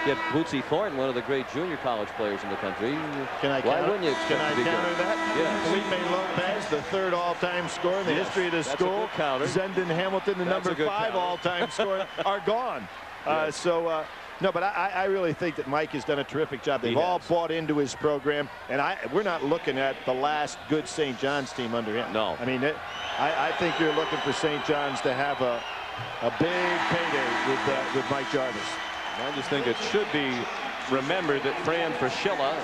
get Bootsy Thornton, one of the great junior college players in the country. Why wouldn't you expect to be good? Can I counter that? Yes. Felipe Lopez, the 3rd all-time scorer in the history of the school. Zendon Hamilton, the number 5 all-time scorer, are gone. Yes. No, but I really think that Mike has done a terrific job. They've all bought into his program, and we're not looking at the last good St. John's team under him. No. I mean, I think you're looking for St. John's to have a big payday with Mike Jarvis. I just think it should be remembered that Fran Fraschilla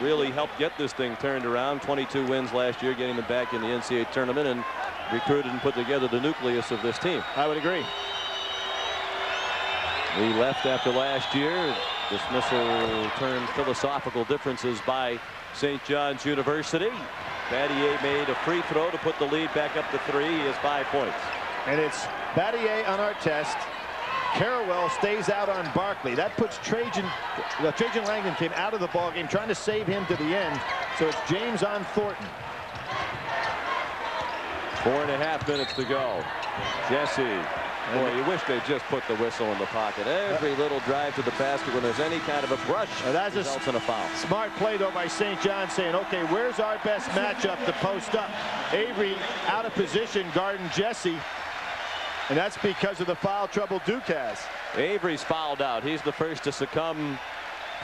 really helped get this thing turned around. 22 wins last year, getting them back in the NCAA tournament, and recruited and put together the nucleus of this team. I would agree. We left after last year. Dismissal turned philosophical differences by St. John's University. Battier made a free throw to put the lead back up to 3. He has 5 points. And it's Battier on Artest. Carrawell stays out on Barkley. That puts Trajan Langdon came out of the ball game, trying to save him to the end. So it's James on Thornton. 4.5 minutes to go. Jesse. Boy, you wish they'd just put the whistle in the pocket. Every little drive to the basket when there's any kind of a brush results in a foul. Smart play, though, by St. John, saying, okay, where's our best matchup to post up? Avery out of position guarding Jesse, and that's because of the foul trouble Duke has. Avery's fouled out. He's the first to succumb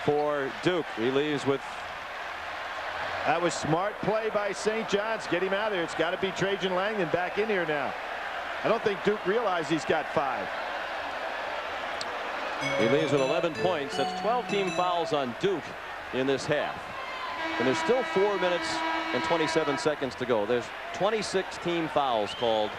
for Duke. He leaves with... That was smart play by St. John's. Get him out of there. It's got to be Trajan Langdon back in here now. I don't think Duke realized he's got 5. He leaves with 11 points. That's 12 team fouls on Duke in this half. And there's still 4 minutes and 27 seconds to go. There's 26 team fouls called,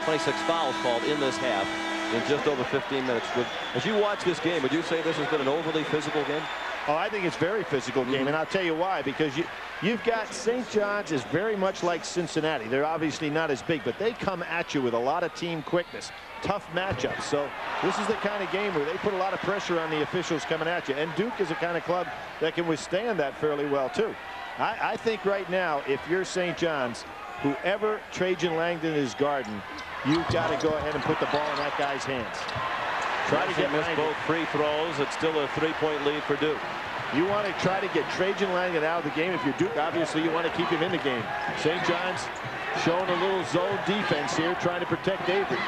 26 fouls called in this half in just over 15 minutes. As you watch this game, would you say this has been an overly physical game? Oh, I think it's a very physical game, and I'll tell you why. Because you've got St. John's is very much like Cincinnati. They're obviously not as big, but they come at you with a lot of team quickness. Tough matchups. So this is the kind of game where they put a lot of pressure on the officials coming at you. And Duke is a kind of club that can withstand that fairly well, too. I think right now, if you're St. John's, whoever Trajan Langdon is guarding, you've got to go ahead and put the ball in that guy's hands. Try to get missed both free throws. It's still a 3-point lead for Duke. You want to try to get Trajan Langdon out of the game. If you're Duke, obviously you want to keep him in the game. St. John's showing a little zone defense here, trying to protect Avery.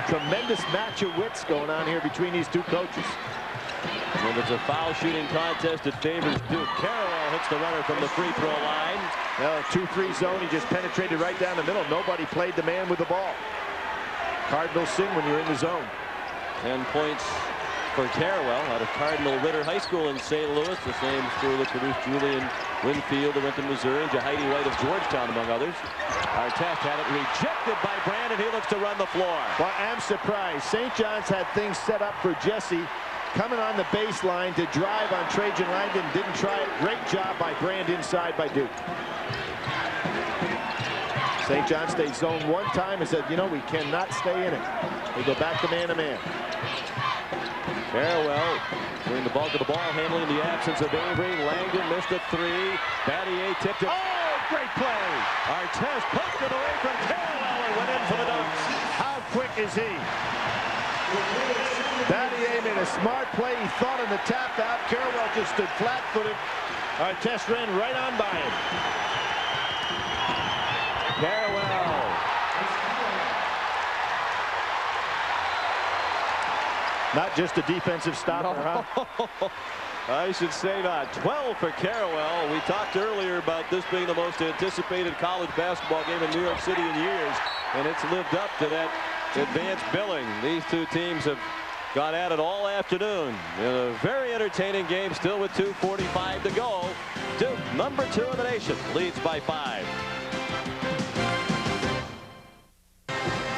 Tremendous match of wits going on here between these two coaches. And it's a foul shooting contest that favors Duke. Carroll hits the runner from the free throw line. Now, 2-3 zone. He just penetrated right down the middle. Nobody played the man with the ball. Cardinals sing when you're in the zone. 10 points for Carwell out of Cardinal Ritter High School in St. Louis, the same school that produced Julian Winfield of Renton, Missouri, Jahidi White of Georgetown, among others. Artest had it rejected by Brandon. He looks to run the floor. Well, I'm surprised. St. John's had things set up for Jesse coming on the baseline to drive on Trajan Langdon. Didn't try it. Great job by Brand inside by Duke. St. John stayed zone one time and said, you know, we cannot stay in it. They go back to man-to-man. Farewell doing the bulk of the ball, handling the absence of Avery. Langdon missed a 3. Battier tipped it. Oh, great play. Artest poked it away from Farewell and went in for the dunks. How quick is he? Battier made a smart play. He thought on the tap out. Farewell just stood flat-footed. Artest ran right on by him. Farewell. Not just a defensive stopper, huh? I should say not. 12 for Carwell. We talked earlier about this being the most anticipated college basketball game in New York City in years, and it's lived up to that advanced billing. These two teams have gone at it all afternoon in a very entertaining game, still with 2:45 to go. Duke, number 2 in the nation, leads by 5.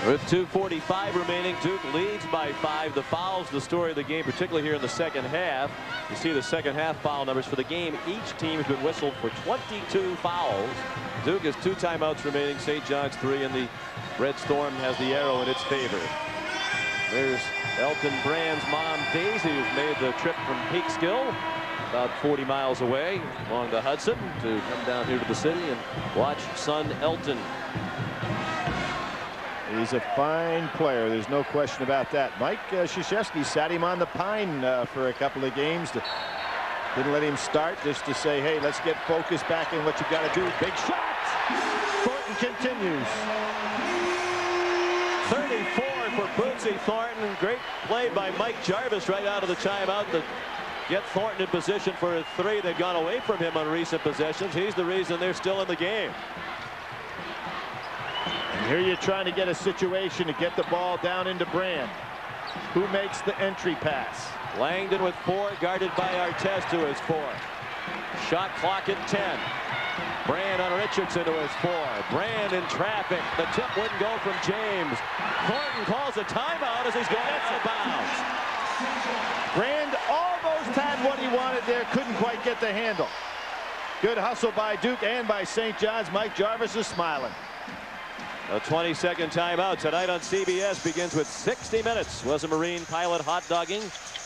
With 2:45 remaining, Duke leads by 5. The fouls, the story of the game, particularly here in the second half. You see the second half foul numbers for the game. Each team has been whistled for 22 fouls. Duke has 2 timeouts remaining. St. John's 3, and the Red Storm has the arrow in its favor. There's Elton Brand's mom, Daisy, who's made the trip from Peekskill, about 40 miles away along the Hudson, to come down here to the city and watch son Elton. He's a fine player. There's no question about that. Mike Krzyzewski sat him on the pine for a couple of games. Didn't let him start, just to say, hey, let's get focused back in what you got to do. Big shot. Thornton continues. 34 for Bootsy Thornton. Great play by Mike Jarvis right out of the timeout to get Thornton in position for a 3. They've gone away from him on recent possessions. He's the reason they're still in the game. Here you're trying to get a situation to get the ball down into Brand. Who makes the entry pass? Langdon with 4, guarded by Artest, who has 4. Shot clock at 10. Brand on Richardson, who has 4. Brand in traffic. The tip wouldn't go from James. Thornton calls a timeout as he's going out of bounds. Brand almost had what he wanted there. Couldn't quite get the handle. Good hustle by Duke and by St. John's. Mike Jarvis is smiling. A 20-second timeout tonight on CBS begins with 60 minutes. Was a Marine pilot hot dogging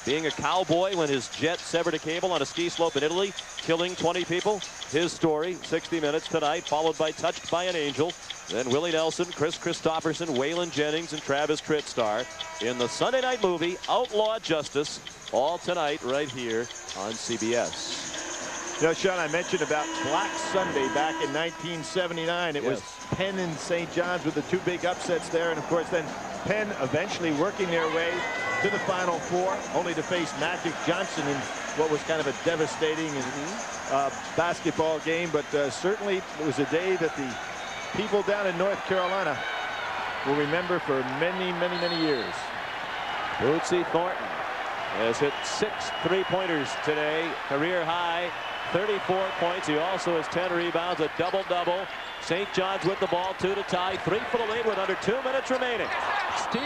being a cowboy when his jet severed a cable on a ski slope in Italy, killing 20 people. His story, 60 Minutes tonight, followed by Touched by an Angel. Then Willie Nelson, Chris Christopherson, Waylon Jennings, and Travis Tritt in the Sunday night movie Outlaw Justice, all tonight right here on CBS. You know, Sean, I mentioned about Black Sunday back in 1979. It was Penn and St. John's with the two big upsets there. And, of course, then Penn eventually working their way to the Final Four, only to face Magic Johnson in what was kind of a devastating basketball game. But certainly it was a day that the people down in North Carolina will remember for many, many, many years. Bootsy Thornton has hit 6 3-pointers today, career high. 34 points. He also has 10 rebounds, a double-double. St. John's with the ball, 2 to tie. 3 for the lead with under 2 minutes remaining. Steal.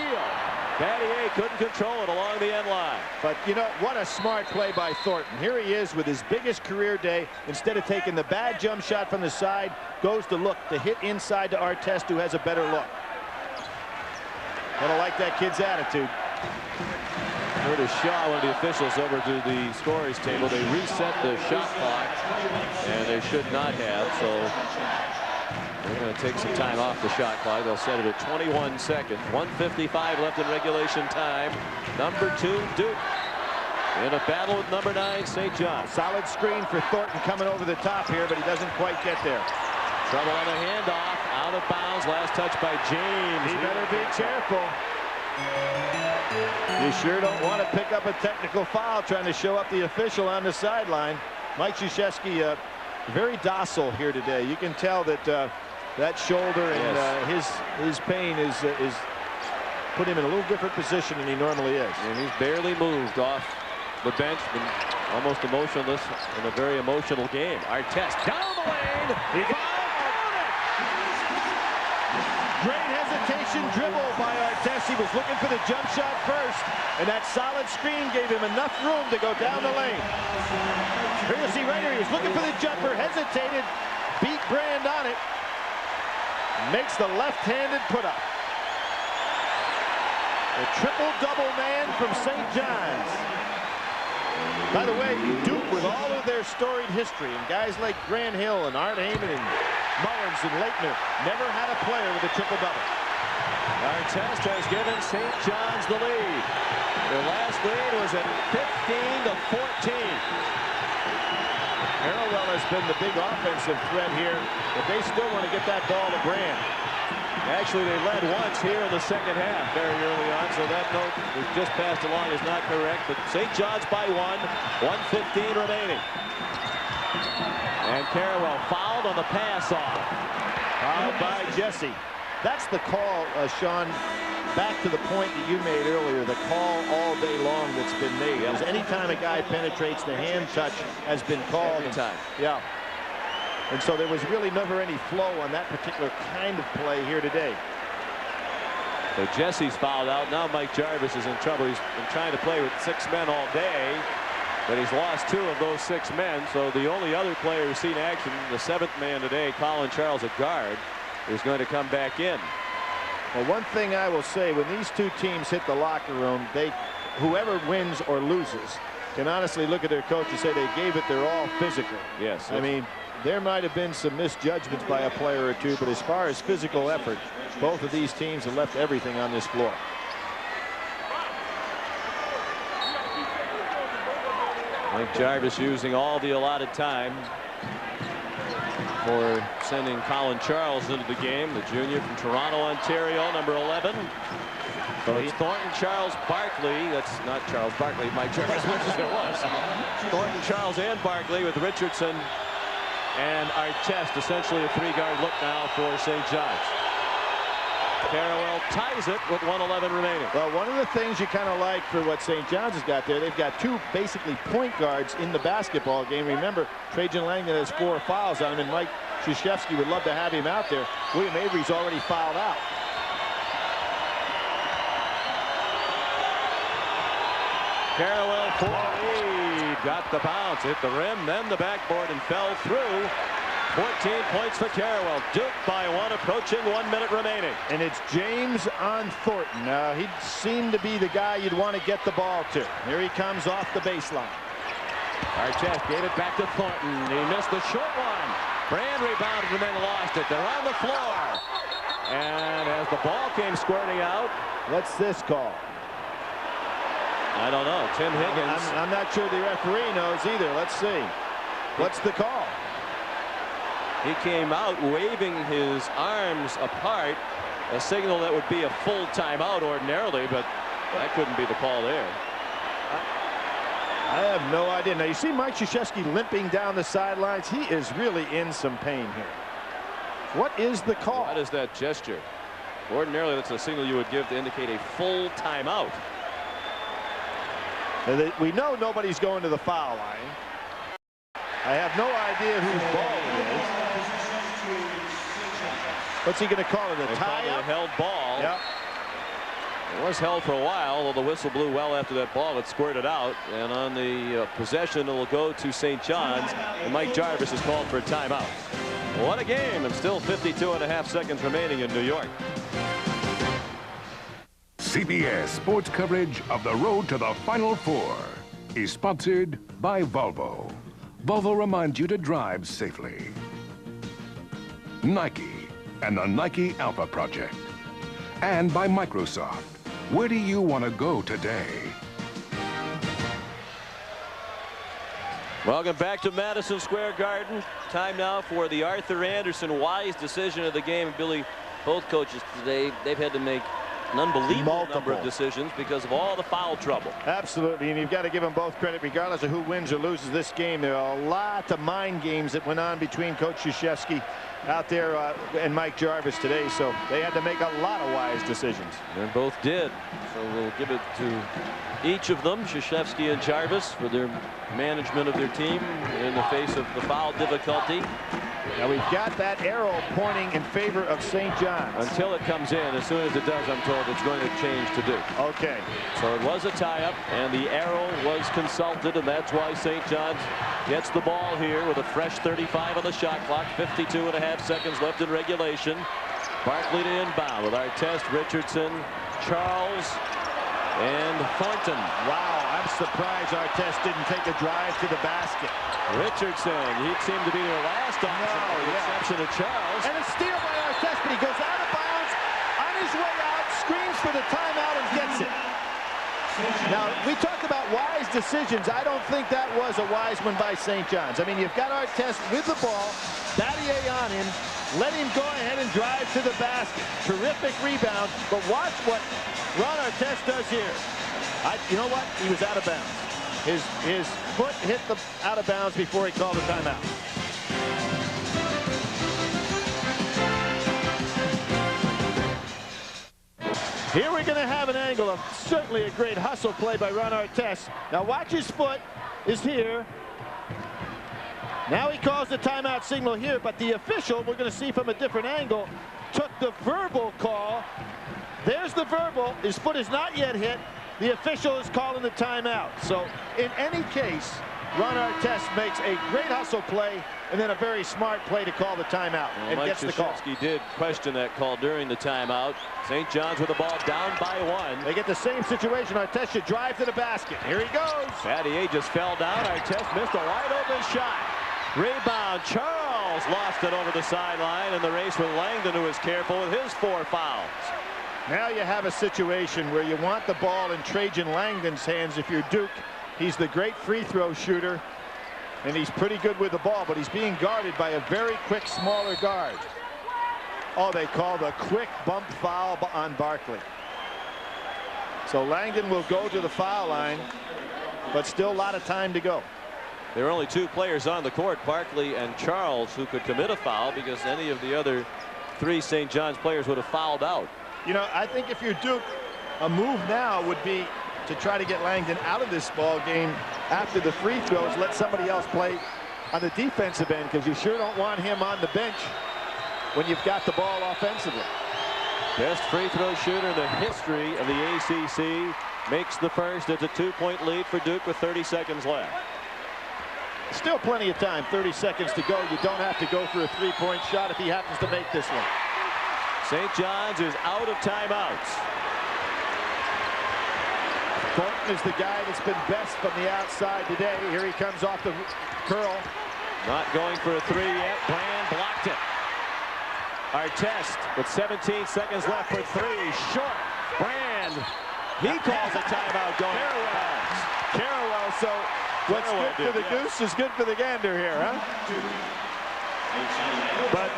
Battier couldn't control it along the end line. But, you know, what a smart play by Thornton. Here he is with his biggest career day. Instead of taking the bad jump shot from the side, goes to look to hit inside to Artest, who has a better look. Gonna like that kid's attitude. Curtis Shaw, one of the officials, over to the scorers table. They reset the shot clock, and they should not have. So they're going to take some time off the shot clock. They'll set it at 21 seconds. 1:55 left in regulation time. Number 2, Duke, in a battle with number 9, St. John. Solid screen for Thornton coming over the top here, but he doesn't quite get there. Trouble on the handoff. Out of bounds. Last touch by James. He better be careful. You sure don't want to pick up a technical foul trying to show up the official on the sideline. Mike Krzyzewski very docile here today. You can tell that that shoulder and his pain is put him in a little different position than he normally is. And he's barely moved off the bench, been almost emotionless in a very emotional game. Artest down the lane. He Great hesitation dribble by Artest. He was looking for the jump shot first, and that solid screen gave him enough room to go down the lane. Here you see right here, he was looking for the jumper, hesitated, beat Brand on it, makes the left-handed put-up. A triple-double man from St. John's. By the way, Duke, with all of their storied history, and guys like Grant Hill and Art Heyman and Mullins and Leitner, never had a player with a triple-double. Artest has given St. John's the lead. Their last lead was at 15 to 14. Harrowell has been the big offensive threat here, but they still want to get that ball to Brand. Actually, they led once here in the second half very early on, so that note was just passed along is not correct. But St. John's by 1:15 remaining. And Harrowell fouled on the pass off. Fouled by Jesse. That's the call, Sean, back to the point that you made earlier, the call all day long that's been made. Because anytime a guy penetrates, the hand touch has been called. Anytime. Yeah. And so there was really never any flow on that particular kind of play here today. So Jesse's fouled out. Now Mike Jarvis is in trouble. He's been trying to play with 6 men all day, but he's lost 2 of those 6 men. So the only other player who's seen action, the 7th man today, Colin Charles at guard, is going to come back in. Well, one thing I will say, when these two teams hit the locker room, whoever wins or loses can honestly look at their coach and say they gave it their all physically. Yes. I mean, there might have been some misjudgments by a player or two, but as far as physical effort, both of these teams have left everything on this floor. Mike Jarvis using all the allotted time for sending Colin Charles into the game, the junior from Toronto, Ontario, number 11. So it's Thornton, Charles, Barkley. That's not Charles Barkley. Mike Jarvis wishes it was. Thornton, Charles, and Barkley with Richardson and Artest, essentially a 3-guard look now for St. John's. Harrowell ties it with 1:11 remaining. Well, one of the things you kind of like for what St. John's has got there, they've got 2 basically point guards in the basketball game. Remember, Trajan Langdon has 4 fouls on him, and Mike Krzyzewski would love to have him out there. William Avery's already fouled out. Harrowell for the lead. Got the bounce, hit the rim, then the backboard, and fell through. 14 points for Carrawell. Duke by one, approaching 1 minute remaining. And it's James on Thornton. He seemed to be the guy you'd want to get the ball to. Here he comes off the baseline. Artest gave it back to Thornton. He missed the short one. Brand rebounded and then lost it. They're on the floor. And as the ball came squirting out. What's this call? I don't know. Tim Higgins. I'm not sure the referee knows either. Let's see. What's the call? He came out waving his arms apart, a signal that would be a full timeout ordinarily, but that couldn't be the call there. I have no idea. Now you see Mike Krzyzewski limping down the sidelines. He is really in some pain here. What is the call? What is that gesture? Ordinarily that's a signal you would give to indicate a full timeout. We know nobody's going to the foul line. I have no idea whose ball it is. What's he going to call it? A tie-up? A held ball. Yep. It was held for a while, although the whistle blew well after that ball. It squirted out, and on the possession, it will go to St. John's. And Mike Jarvis is called for a timeout. What a game, and still 52.5 seconds remaining in New York. CBS sports coverage of the road to the Final Four is sponsored by Volvo. Volvo reminds you to drive safely. Nike and the Nike Alpha Project. And by Microsoft. Where do you want to go today? Welcome back to Madison Square Garden. Time now for the Arthur Anderson wise decision of the game. Billy, both coaches today, they've had to make an unbelievable number of decisions because of all the foul trouble. Absolutely, and you've got to give them both credit regardless of who wins or loses this game. There are a lot of mind games that went on between Coach Krzyzewski out there and Mike Jarvis today, so they had to make a lot of wise decisions. They both did, so we'll give it to each of them, Krzyzewski and Jarvis, for their management of their team in the face of the foul difficulty. Now we've got that arrow pointing in favor of St. John's. Until it comes in. As soon as it does, I'm told it's going to change to Duke. Okay. So it was a tie-up, and the arrow was consulted, and that's why St. John's gets the ball here with a fresh 35 on the shot clock. 52.5 seconds left in regulation. Barkley to inbound with Artest, Richardson, Charles, and Thornton. Wow, I'm surprised Artest didn't take a drive to the basket. Richardson, he seemed to be their last option, with the exception of Charles. And a steal by Artest, but he goes out of bounds on his way out, screams for the timeout, and gets it. Now, we talked about wise decisions. I don't think that was a wise one by St. John's. I mean, you've got Artest with the ball, Battier on him, let him go ahead and drive to the basket. Terrific rebound, but watch what Ron Artest does here. You know what? He was out of bounds. His foot hit the out of bounds before he called a timeout. Here we're going to have an angle of certainly a great hustle play by Ron Artest. Now watch, his foot is here. Now he calls the timeout signal here, but the official, we're going to see from a different angle, took the verbal call. There's the verbal. His foot is not yet hit. The official is calling the timeout. So in any case, Ron Artest makes a great hustle play and then a very smart play to call the timeout, and gets the call. Mike Krzyzewski did question that call during the timeout. St. John's with the ball down by one. They get the same situation. Artest should drive to the basket. Here he goes. Battier just fell down. Artest missed a wide open shot. Rebound. Charles lost it over the sideline in the race with Langdon, who was careful with his 4 fouls. Now you have a situation where you want the ball in Trajan Langdon's hands if you're Duke. He's the great free throw shooter, and he's pretty good with the ball, but he's being guarded by a very quick, smaller guard. Oh, they call the quick bump foul on Barkley. So Langdon will go to the foul line, but still a lot of time to go. There are only 2 players on the court, Barkley and Charles, who could commit a foul because any of the other 3 St. John's players would have fouled out. You know, I think if you're Duke, a move now would be to try to get Langdon out of this ball game after the free throws. Let somebody else play on the defensive end, because you sure don't want him on the bench when you've got the ball offensively. Best free throw shooter in the history of the ACC makes the first. It's a 2-point lead for Duke with 30 seconds left. Still plenty of time, 30 seconds to go. You don't have to go for a three-point shot if he happens to make this one. St. John's is out of timeouts. Thornton is the guy that's been best from the outside today. Here he comes off the curl. Not going for a three yet. Brand blocked it. Artest with 17 seconds left for three. Short. Brand. He calls a timeout going. Carrawell. So what's good for the goose is good for the gander here, huh? But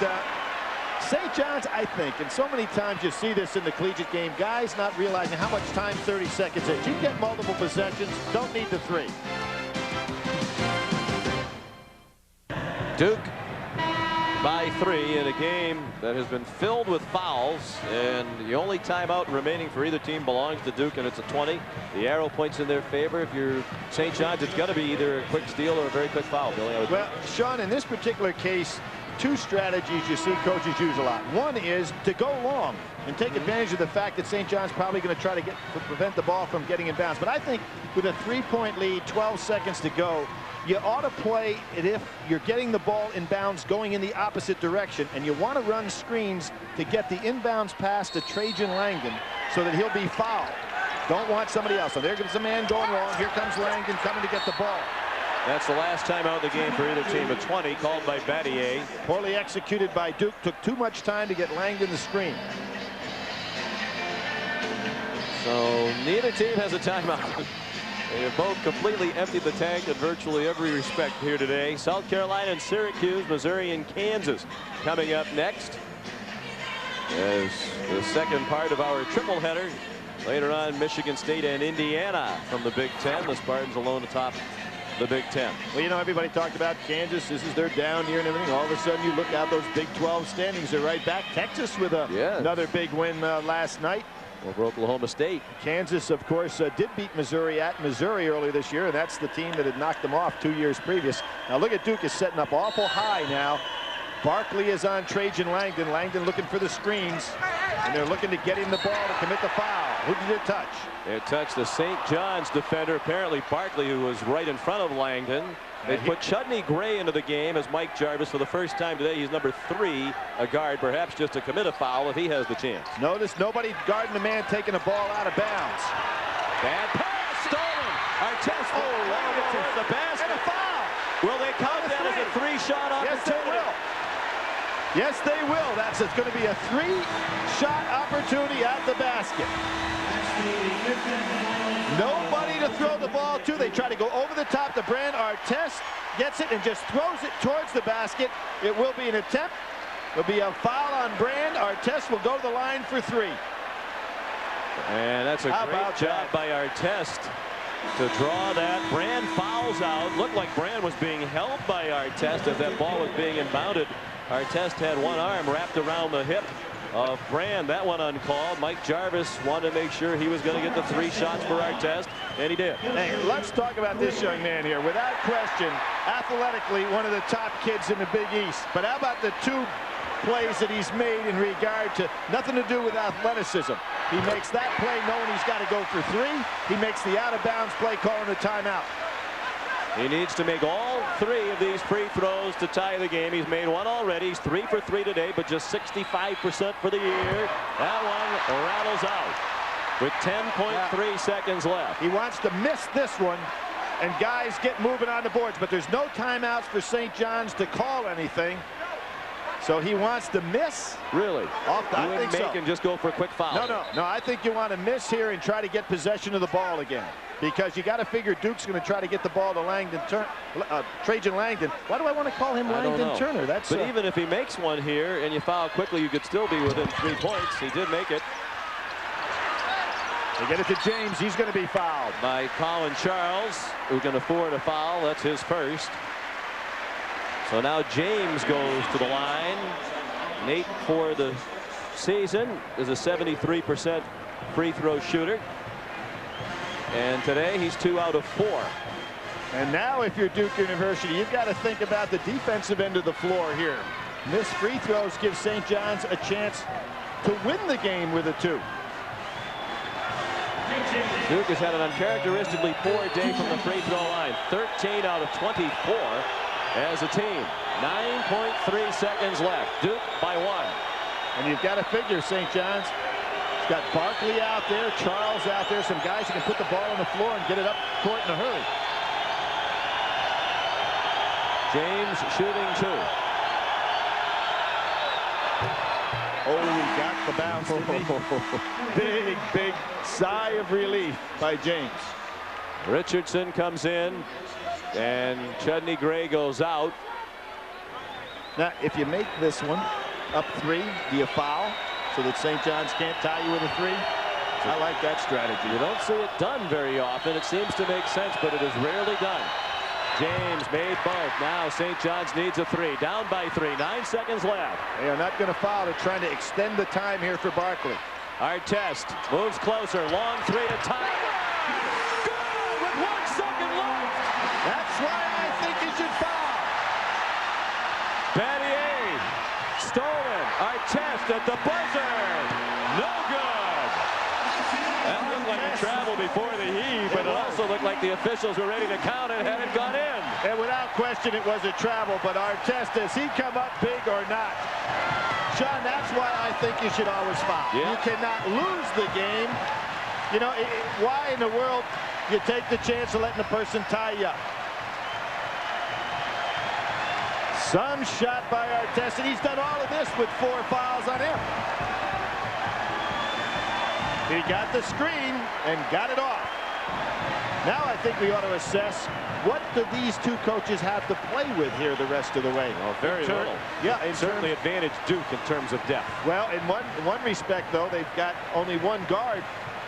St. John's, I think, and so many times you see this in the collegiate game, guys not realizing how much time 30 seconds is. You get multiple possessions, don't need the three. Duke by 3 in a game that has been filled with fouls, and the only timeout remaining for either team belongs to Duke, and it's a 20. The arrow points in their favor. If you're St. John's, it's got to be either a quick steal or a very quick foul, Billy. Well, Sean, in this particular case, two strategies you see coaches use a lot. One is to go long and take advantage of the fact that St. John's probably going to try to prevent the ball from getting in bounds. But I think with a 3-point lead, 12 seconds to go, you ought to play it if you're getting the ball in bounds going in the opposite direction, and you want to run screens to get the inbounds pass to Trajan Langdon so that he'll be fouled. Don't want somebody else. So there goes a man going wrong. Here comes Langdon coming to get the ball. That's the last timeout of the game for either team. A 20 called by Battier. Poorly executed by Duke. Took too much time to get Langdon the screen. So neither team has a timeout. They have both completely emptied the tank in virtually every respect here today. South Carolina and Syracuse, Missouri and Kansas coming up next as the second part of our triple header. Later on, Michigan State and Indiana from the Big Ten. The Spartans alone atop the Big Ten. Well, you know, everybody talked about Kansas. This is their down year and everything. All of a sudden, you look out, those Big 12 standings are right back. Texas with another big win last night over Oklahoma State. Kansas, of course, did beat Missouri at Missouri earlier this year, and that's the team that had knocked them off 2 years previous. Now look at Duke is setting up awful high now. Barkley is on Trajan Langdon. Langdon looking for the screens, and they're looking to get him the ball to commit the foul. Who did it touch? It touched the St. John's defender, apparently Barkley, who was right in front of Langdon. They put Chudney Gray into the game as Mike Jarvis for the first time today. He's number 3, a guard, perhaps just to commit a foul if he has the chance. Notice nobody guarding the man taking a ball out of bounds. Bad pass, stolen. Artest to the basket. And a foul. Will they count that as a 3-shot opportunity? Yes, they will. Yes, they will. That's going to be a 3-shot opportunity at the basket. Nobody to throw the ball to. They try to go over the top to Brand. Artest gets it and just throws it towards the basket. It will be an attempt. There'll be a foul on Brand. Artest will go to the line for 3. And that's a great job by Artest to draw that. Brand fouls out. Looked like Brand was being held by Artest as that ball was being inbounded. Artest had one arm wrapped around the hip of Brand. That one uncalled. Mike Jarvis wanted to make sure he was going to get the 3 shots for Artest, and he did. Hey, let's talk about this young man here. Without question, athletically, one of the top kids in the Big East. But how about the 2 plays that he's made in regard to nothing to do with athleticism? He makes that play knowing he's got to go for 3. He makes the out-of-bounds play calling a timeout. He needs to make all 3 of these free throws to tie the game. He's made 1 already. He's 3 for 3 today, but just 65% for the year. That one rattles out with 10.3 seconds left. He wants to miss this one, and guys get moving on the boards, but there's no timeouts for St. John's to call anything. So he wants to miss. Really? I think so. And just go for a quick foul. No. I think you want to miss here and try to get possession of the ball again. Because you got to figure Duke's going to try to get the ball to Trajan Langdon. Why do I want to call him Langdon Turner? But even if he makes one here and you foul quickly, you could still be within 3 points. He did make it. They get it to James. He's going to be fouled by Colin Charles, who can afford a foul. That's his first. So now James goes to the line. Nate, for the season, is a 73% free throw shooter. And today he's 2 out of 4. And now if you're Duke University, you've got to think about the defensive end of the floor here. Missed free throws give St. John's a chance to win the game with a 2. Duke has had an uncharacteristically poor day from the free throw line. 13 out of 24 as a team. 9.3 seconds left. Duke by 1. And you've got to figure St. John's got Barkley out there, Charles out there, some guys who can put the ball on the floor and get it up court in a hurry. James shooting 2. Oh, he got the bounce. Big, big sigh of relief by James. Richardson comes in, and Chudney Gray goes out. Now, if you make this one up 3, do you foul so that St. John's can't tie you with a 3? I like that strategy. You don't see it done very often. It seems to make sense, but it is rarely done. James made both. Now St. John's needs a 3. Down by 3. 9 seconds left. They are not going to foul. They're trying to extend the time here for Barkley. Artest moves closer. Long 3 to tie. Good with 1 second left. That's why I think you should foul. Battier stolen. Artest at the buzzer. No good. That looked like a travel before the heave, but it also looked like the officials were ready to count it had it gone in. And without question, it was a travel, but Artest, does he come up big or not? Sean, that's why I think you should always foul. Yeah. You cannot lose the game. You know, why in the world you take the chance of letting the person tie you up? Some shot by Artest, and he's done all of this with 4 fouls on him. He got the screen and got it off. Now I think we ought to assess what do these two coaches have to play with here the rest of the way. Well, very little. Yeah, it certainly advantaged Duke in terms of depth. Well, in one respect, though, they've got only 1 guard,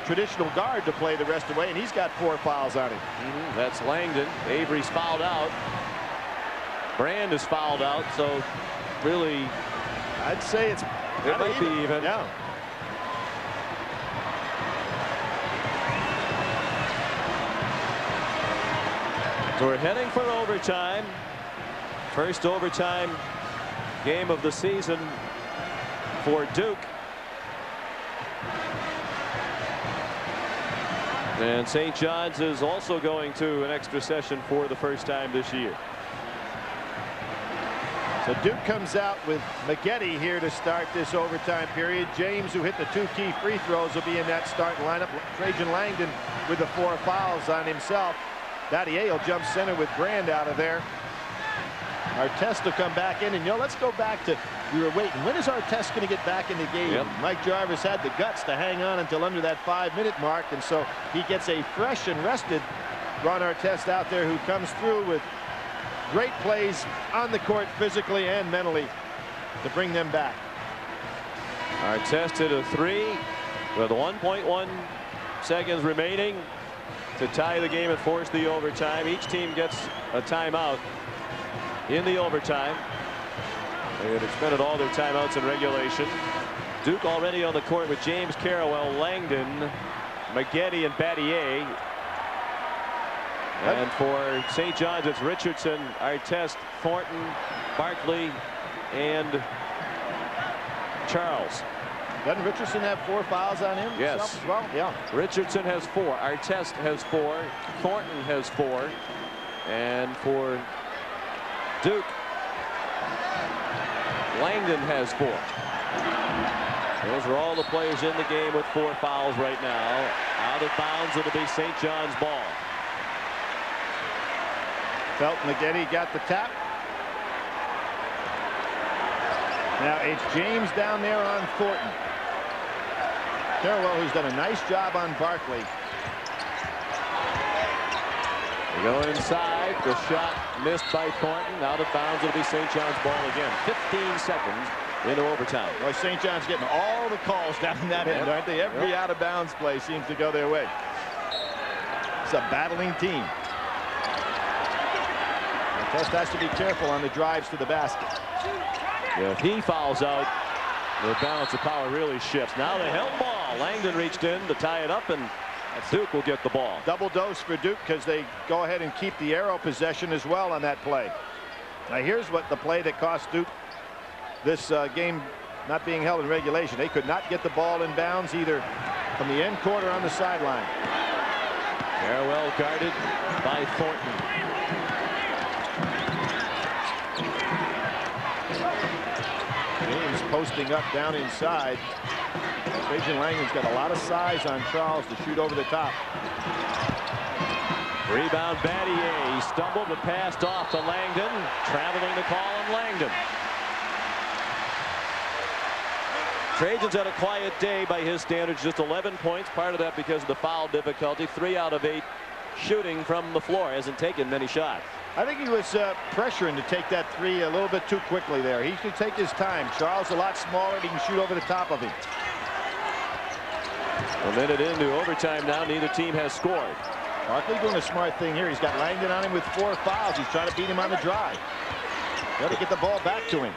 traditional guard, to play the rest of the way, and he's got 4 fouls on him. That's Langdon. Avery's fouled out. Brand is fouled out, so really, I'd say it might be even. Yeah. So we're heading for overtime. First overtime game of the season for Duke. And St. John's is also going to an extra session for the first time this year. So Duke comes out with Maggette here to start this overtime period. James, who hit the 2 key free throws, will be in that starting lineup. Trajan Langdon with the 4 fouls on himself. Battier will jump center with Brand out of there. Artest will come back in, and let's go back to, we were waiting. When is Artest going to get back in the game? Yep. Mike Jarvis had the guts to hang on until under that 5-minute mark, and so he gets a fresh and rested Ron Artest out there, who comes through with great plays on the court physically and mentally to bring them back. Artest hit a 3 with 1.1 seconds remaining to tie the game and force the overtime. Each team gets a timeout in the overtime. They had expended all their timeouts in regulation. Duke already on the court with James, Carrawell, Langdon, Maggette, and Battier. And for St. John's, it's Richardson, Artest, Thornton, Barkley, and Charles. Doesn't Richardson have 4 fouls on him? Yes. As well? Yeah. Richardson has 4. Artest has 4. Thornton has 4. And for Duke, Langdon has 4. Those are all the players in the game with 4 fouls right now. Out of bounds, it'll be St. John's ball. Felton Maggette got the tap. Now it's James down there on Thornton. Carrawell, who's done a nice job on Barkley. They go inside. The shot missed by Thornton. Out of bounds, it'll be St. John's ball again. 15 seconds into overtime. Boy, St. John's getting all the calls down that end, aren't they? Every out of bounds play seems to go their way. It's a battling team. Test has to be careful on the drives to the basket. If he fouls out, the balance of power really shifts. Now the help ball. Langdon reached in to tie it up, and Duke will get the ball. Double dose for Duke because they go ahead and keep the arrow possession as well on that play. Now here's what the play that cost Duke this game not being held in regulation. They could not get the ball in bounds either from the end quarter on the sideline. Farewell guarded by Thornton. James posting up down inside. Trajan Langdon's got a lot of size on Charles to shoot over the top. Rebound Battier. He stumbled but passed off to Langdon. Traveling to call him Langdon. Trajan's had a quiet day by his standards, just 11 points. Part of that because of the foul difficulty. 3 out of 8 shooting from the floor. Hasn't taken many shots. I think he was pressuring to take that 3 a little bit too quickly there. He should take his time. Charles a lot smaller. He can shoot over the top of him. A minute into overtime now. Neither team has scored. Barkley doing a smart thing here. He's got Langdon on him with 4 fouls. He's trying to beat him on the drive. Got to get the ball back to him.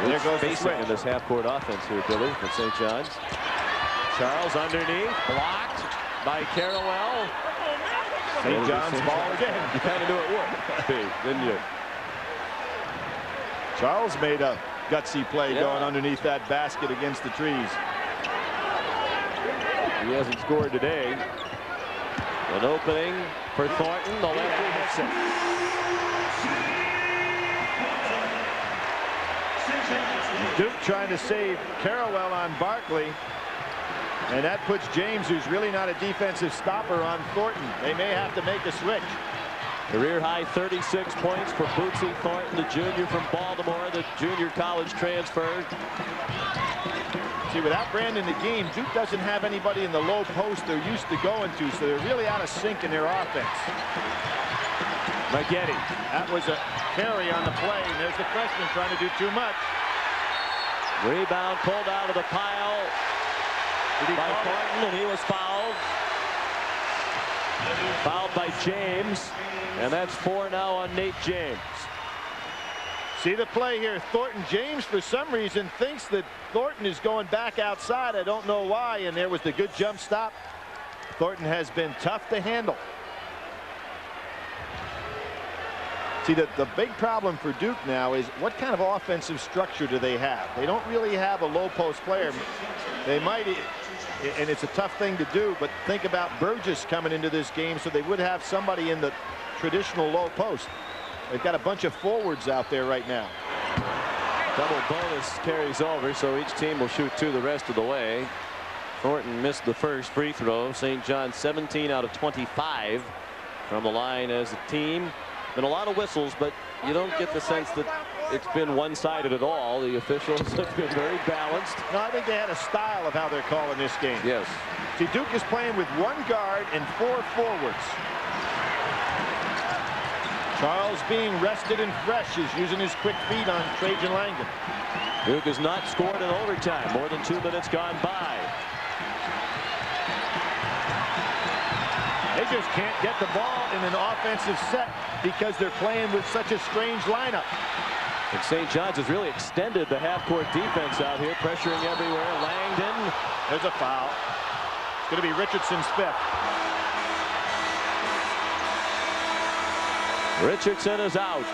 And there goes the switch. In this half-court offense here, Billy, for St. John's. Charles underneath, blocked by Carrawell. St. John's ball again. You kind of knew it would be, didn't you? Charles made a gutsy play going underneath that basket against the trees. He hasn't scored today. An opening for Thornton. The lefty hits it. Duke trying to save Carrawell on Barkley. And that puts James, who's really not a defensive stopper, on Thornton. They may have to make a switch. Career high 36 points for Bootsy Thornton, the junior from Baltimore, the junior college transfer. See, without Brand in the game, Duke doesn't have anybody in the low post they're used to going to, so they're really out of sync in their offense. Maggette. That was a carry on the play, and there's the freshman trying to do too much. Rebound pulled out of the pile by Thornton, and he was fouled. Fouled by James, and that's 4 now on Nate James. See the play here. Thornton, James, for some reason, thinks that Thornton is going back outside. I don't know why, and there was the good jump stop. Thornton has been tough to handle. See, the big problem for Duke now is what kind of offensive structure do they have? They don't really have a low post player. They might, and it's a tough thing to do, but think about Burgess coming into this game, so they would have somebody in the traditional low post. They've got a bunch of forwards out there right now. Double bonus carries over, so each team will shoot 2 the rest of the way. Thornton missed the first free throw. St. John 17 out of 25 from the line as a team. Been a lot of whistles, but you don't get the sense that it's been one-sided at all. The officials have been very balanced. No, I think they had a style of how they're calling this game. Yes. See, Duke is playing with 1 guard and 4 forwards. Charles being rested and fresh is using his quick feet on Trajan Langdon. Duke has not scored in overtime. More than 2 minutes gone by. They just can't get the ball in an offensive set because they're playing with such a strange lineup. And St. John's has really extended the half-court defense out here, pressuring everywhere. Langdon. There's a foul. It's going to be Richardson's 5th. Richardson is out.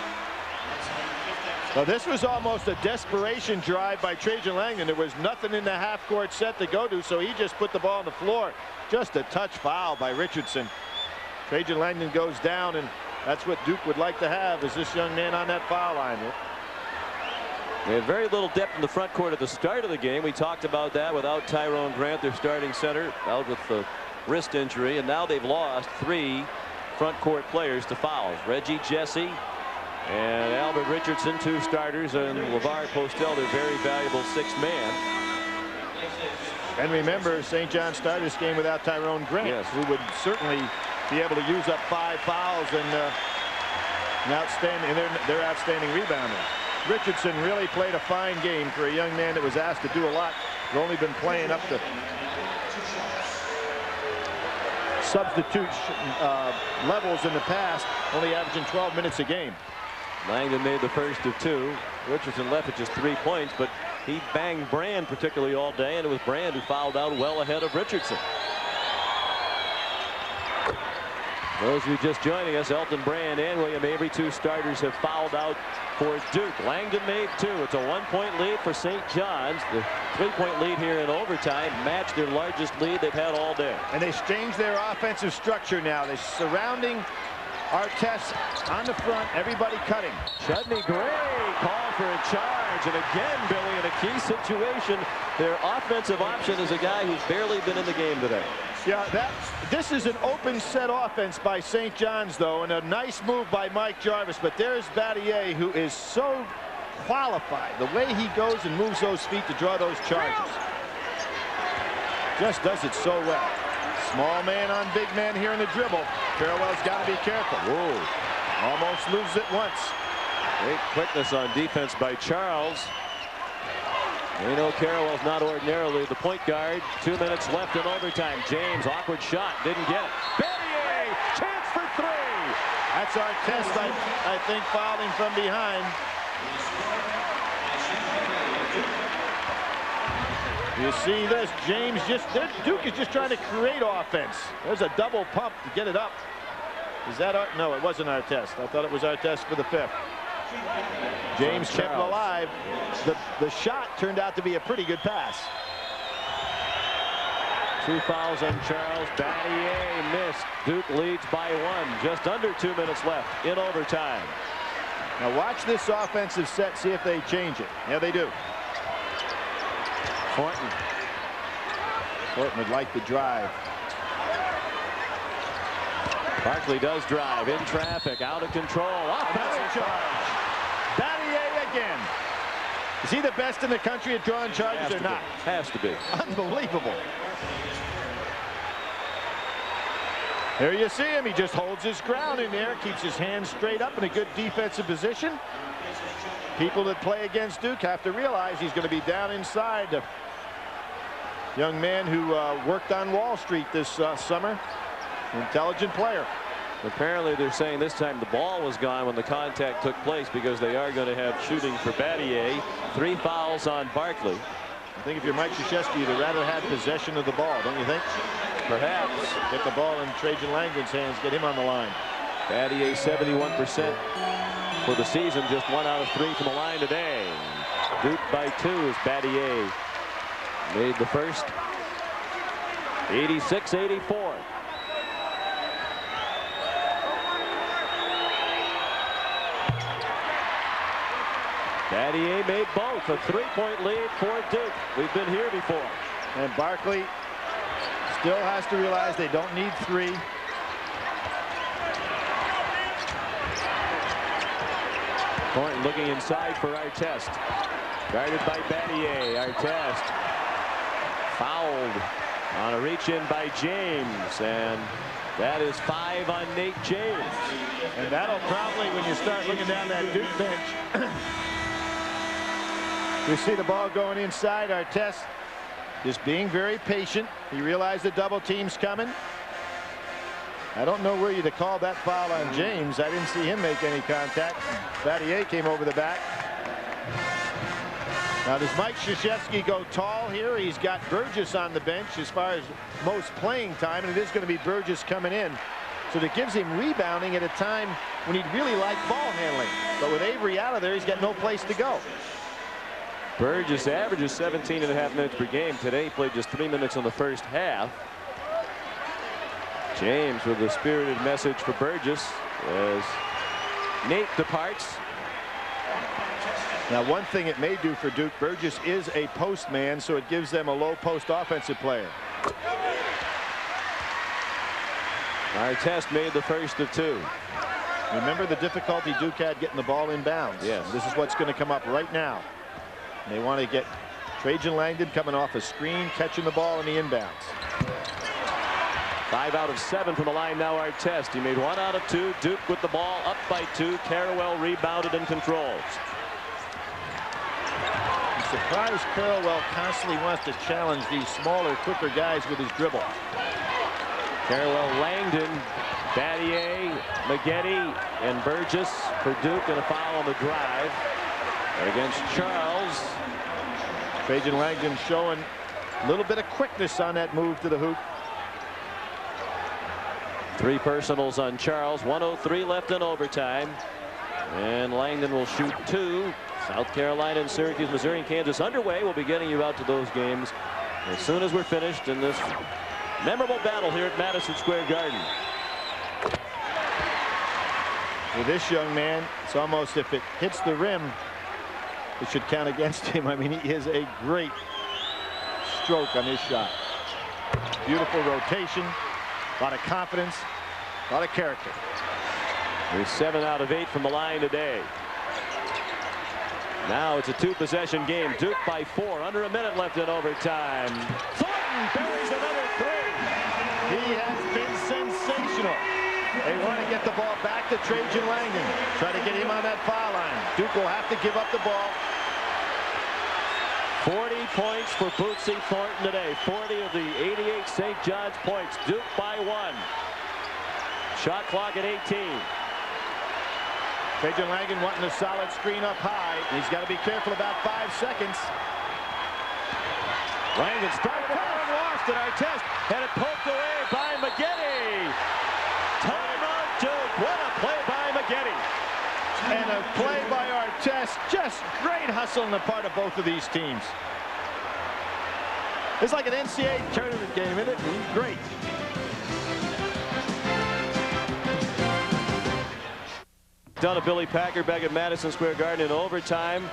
Well, this was almost a desperation drive by Trajan Langdon. There was nothing in the half-court set to go to, so he just put the ball on the floor. Just a touch foul by Richardson. Trajan Langdon goes down, and that's what Duke would like to have, is this young man on that foul line. They had very little depth in the front court at the start of the game. We talked about that without Tyrone Grant, their starting center, out with the wrist injury, and now they've lost 3 front court players to fouls. Reggie Jesse and Albert Richardson, 2 starters, and LeVar Postel, their very valuable 6th man. And remember, St. John started this game without Tyrone Grant, who would certainly be able to use up 5 fouls and their outstanding rebounder. Richardson really played a fine game for a young man that was asked to do a lot. He's only been playing up to substitute levels in the past, only averaging 12 minutes a game. Langdon made the first of 2. Richardson left at just 3 points, but he banged Brand particularly all day, and it was Brand who fouled out well ahead of Richardson. Those of you just joining us, Elton Brand and William Avery, two starters, have fouled out for Duke. Langdon made two. It's a 1-point lead for St. John's. The 3-point lead here in overtime matched their largest lead they've had all day. And they've changed their offensive structure now. They're surrounding Artest on the front, everybody cutting. Chudney Gray called for a charge, and again, Billy, in a key situation, their offensive option is a guy who's barely been in the game today. Yeah, this is an open set offense by St. John's, though, and a nice move by Mike Jarvis. But there's Battier, who is so qualified. The way he goes and moves those feet to draw those charges. Just does it so well. Small man on big man here in the dribble. Carrawell's got to be careful. Whoa. Almost loses it once. Great quickness on defense by Charles. We know Carrawell's not ordinarily the point guard. 2 minutes left in overtime. James, awkward shot, didn't get it. Battier, chance for three. That's Artest, I think, fouling from behind. You see this, James Duke is just trying to create offense. There's a double pump to get it up. Is that no, it wasn't Artest. I thought it was Artest for the fifth. James kept it alive. The shot turned out to be a pretty good pass. 2 fouls on Charles. Battier missed. Duke leads by 1. Just under 2 minutes left in overtime. Now watch this offensive set, see if they change it. Yeah, they do. Thornton would like the drive. Barkley does drive in traffic, out of control. Another charge. Battier again. Is he the best in the country at drawing charges or not? Has to be. Unbelievable. There you see him. He just holds his ground in there, keeps his hands straight up in a good defensive position. People that play against Duke have to realize he's going to be down inside. The young man who worked on Wall Street this summer. Intelligent player. Apparently they're saying this time the ball was gone when the contact took place, because they are going to have shooting for Battier. 3 fouls on Barkley. I think if you're Mike Krzyzewski, you'd rather have possession of the ball, don't you think? Perhaps. Get the ball in Trajan Langdon's hands, get him on the line. Battier 71% for the season, just 1 out of 3 from the line today. Duke by 2 as Battier made the first. 86-84. Battier made both. A 3-point lead for Duke. We've been here before. And Barkley still has to realize they don't need 3. Thornton looking inside for Artest. Guarded by Battier. Artest fouled on a reach in by James, and that is 5 on Nate James. And that'll probably, when you start looking down that Duke bench, you see the ball going inside. Artest just being very patient. He realized the double team's coming. I don't know where you'd have called that foul on James. I didn't see him make any contact. Battier came over the back. Now, does Mike Krzyzewski go tall here? He's got Burgess on the bench as far as most playing time, and it is going to be Burgess coming in. So that gives him rebounding at a time when he'd really like ball handling. But with Avery out of there, he's got no place to go. Burgess averages 17.5 minutes per game. Today he played just 3 minutes in the first half. James with a spirited message for Burgess as Nate departs. Now, one thing it may do for Duke, Burgess is a post man, so it gives them a low post offensive player. Artest made the first of 2. Remember the difficulty Duke had getting the ball inbounds. Yes. This is what's going to come up right now. They want to get Trajan Langdon coming off a screen, catching the ball in the inbounds. 5 out of 7 from the line now. Artest. He made 1 out of 2. Duke with the ball up by 2. Carrawell rebounded and controls. I'm surprised Carrawell constantly wants to challenge these smaller, quicker guys with his dribble. Carrawell, Langdon, Battier, Maggette, and Burgess for Duke, and a foul on the drive against Charles. Trajan Langdon showing a little bit of quickness on that move to the hoop. 3 personals on Charles. 1:03 left in overtime. And Langdon will shoot 2. South Carolina and Syracuse, Missouri, and Kansas underway. We'll be getting you out to those games as soon as we're finished in this memorable battle here at Madison Square Garden. With this young man, it's almost, if it hits the rim, it should count against him. I mean, he is a great stroke on his shot. Beautiful rotation, a lot of confidence, a lot of character. He's 7 out of 8 from the line today. Now it's a 2-possession game. Duke by 4. Under a minute left in overtime. Thornton buries another 3. He has been sensational. They want to get the ball back to Trajan Langdon. Try to get him on that foul line. Duke will have to give up the ball. 40 points for Bootsy Thornton today. 40 of the 88 St. John's points. Duke by 1. Shot clock at 18. Trajan Langdon wanting a solid screen up high. He's got to be careful about 5 seconds. Langdon started it and lost at Artest. Had it poked away by Maggette. Timeout Duke. What a play by Maggette. And a play by Artest. Just great hustle on the part of both of these teams. It's like an NCAA tournament game, isn't it? Great. Done to Billy Packer back at Madison Square Garden in overtime.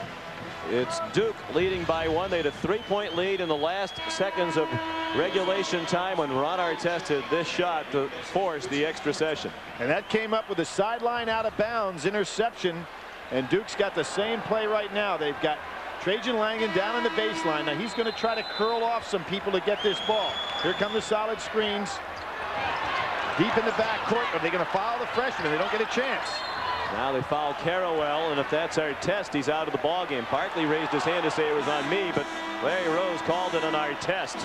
It's Duke leading by 1. They had a 3-point lead in the last seconds of regulation time when Ron Artest hit this shot to force the extra session. And that came up with a sideline out of bounds interception. And Duke's got the same play right now. They've got Trajan Langdon down in the baseline. Now he's going to try to curl off some people to get this ball. Here come the solid screens. Deep in the backcourt. Are they going to foul the freshman? They don't get a chance. Now they foul Carrawell, and if that's Artest, he's out of the ball game. Barkley raised his hand to say it was on me, but Larry Rose called it on Artest.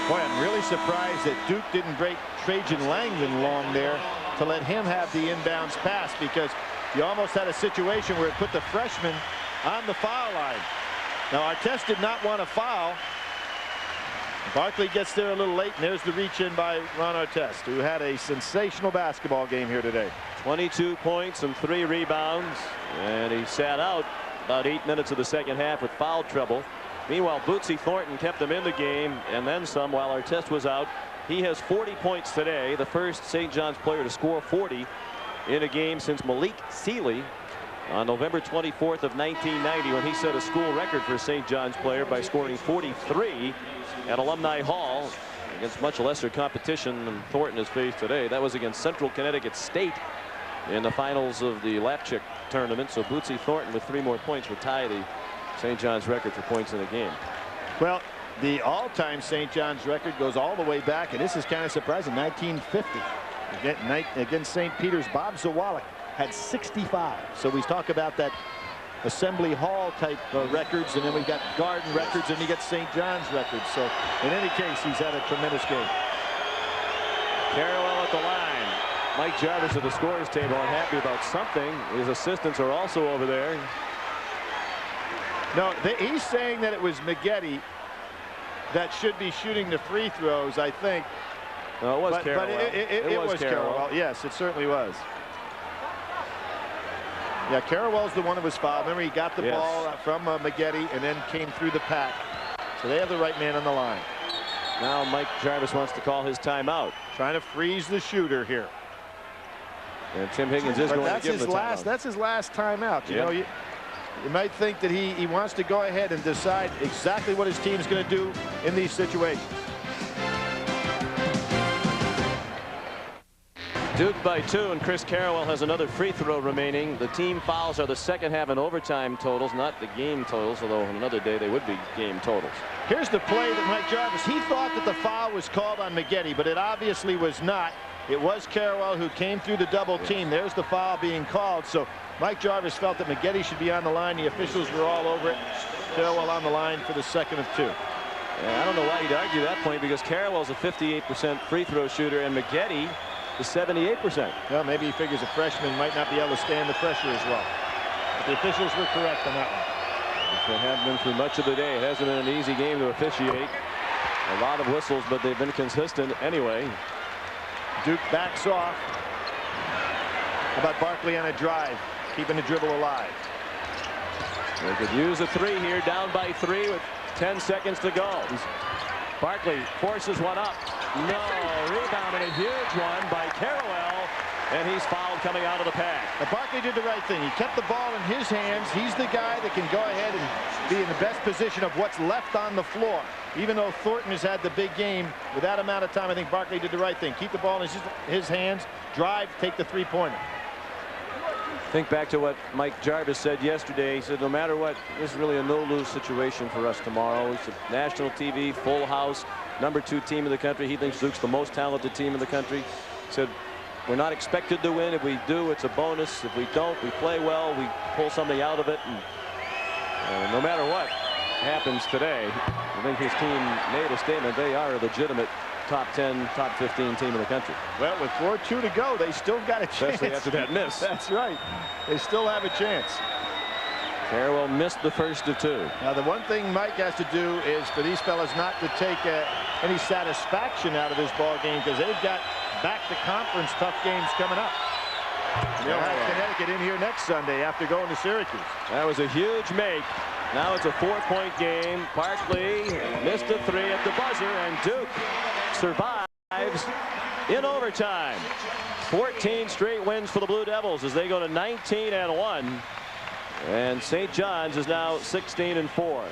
Boy, I'm really surprised that Duke didn't break Trajan Langdon long there to let him have the inbounds pass, because you almost had a situation where it put the freshman on the foul line. Now Artest did not want to foul. Barkley gets there a little late, and there's the reach in by Ron Artest, who had a sensational basketball game here today. 22 points and 3 rebounds, and he sat out about 8 minutes of the second half with foul trouble. Meanwhile, Bootsy Thornton kept them in the game and then some while Artest was out. He has 40 points today, the first St. John's player to score 40 in a game since Malik Sealy on November 24th of 1990, when he set a school record for a St. John's player by scoring 43 at Alumni Hall against much lesser competition than Thornton has faced today. That was against Central Connecticut State in the finals of the Lapchick tournament. So Bootsy Thornton with 3 more points would tie the St. John's record for points in a game. Well, the all-time St. John's record goes all the way back, and this is kind of surprising, 1950. Against St. Peter's, Bob Zawalik had 65. So we talk about that Assembly Hall type records, and then we got Garden records, and you get St. John's records. So in any case, he's had a tremendous game. Carrawell at the line. Mike Jarvis at the scorers table, unhappy about something. His assistants are also over there. No, he's saying that it was Maggette that should be shooting the free throws, I think. No, it was Carrawell. But it was Carrawell. Yes, it certainly was. Yeah, Carrawell's the one who was fouled. Remember, he got the ball from Maggette and then came through the pack. So they have the right man on the line. Now Mike Jarvis wants to call his timeout. Trying to freeze the shooter here. And Tim Higgins is going to give him the timeout. That's his last timeout. You know, you might think that he wants to go ahead and decide exactly what his team's going to do in these situations. Duke by 2, and Chris Carrawell has another free throw remaining. The team fouls are the second half and overtime totals, not the game totals, although on another day they would be game totals. Here's the play that Mike Jarvis, he thought that the foul was called on Maggette, but it obviously was not. It was Carrawell who came through the double team. There's the foul being called. So Mike Jarvis felt that Maggette should be on the line. The officials were all over it. Carrawell on the line for the second of 2. Yeah, I don't know why you'd argue that point, because Carrawell's a 58% free throw shooter and Maggette is 78%. Well, maybe he figures a freshman might not be able to stand the pressure as well. But the officials were correct on that one. They have been through much of the day. It hasn't been an easy game to officiate. A lot of whistles, but they've been consistent anyway. Duke backs off. How about Barkley on a drive, keeping the dribble alive? They could use a three here, down by 3 with 10 seconds to go. Barkley forces one up. No, rebound, and a huge one by Carroll, and he's fouled coming out of the pack. Now, Barkley did the right thing. He kept the ball in his hands. He's the guy that can go ahead and be in the best position of what's left on the floor. Even though Thornton has had the big game, with that amount of time, I think Barkley did the right thing. Keep the ball in his hands, drive, take the three-pointer. Think back to what Mike Jarvis said yesterday. He said, no matter what, this is really a no-lose situation for us tomorrow. It's a national TV, full house, #2 team in the country. He thinks Duke's the most talented team in the country. He said, we're not expected to win. If we do, it's a bonus. If we don't, we play well. We pull something out of it. And no matter what happens today, I think his team made a statement. They are a legitimate top 10, top 15 team in the country. Well, with 4-2 to go, they still got a chance. Especially after that miss. That's right. They still have a chance. Carroll missed the first of 2. Now, the one thing Mike has to do is for these fellas not to take any satisfaction out of this ball game, because they've got back-to-conference tough games coming up. They'll have Connecticut in here next Sunday after going to Syracuse. That was a huge make. Now it's a 4-point game. Barkley missed a 3 at the buzzer, and Duke survives in overtime. 14 straight wins for the Blue Devils as they go to 19-1. And St. John's is now 16-4.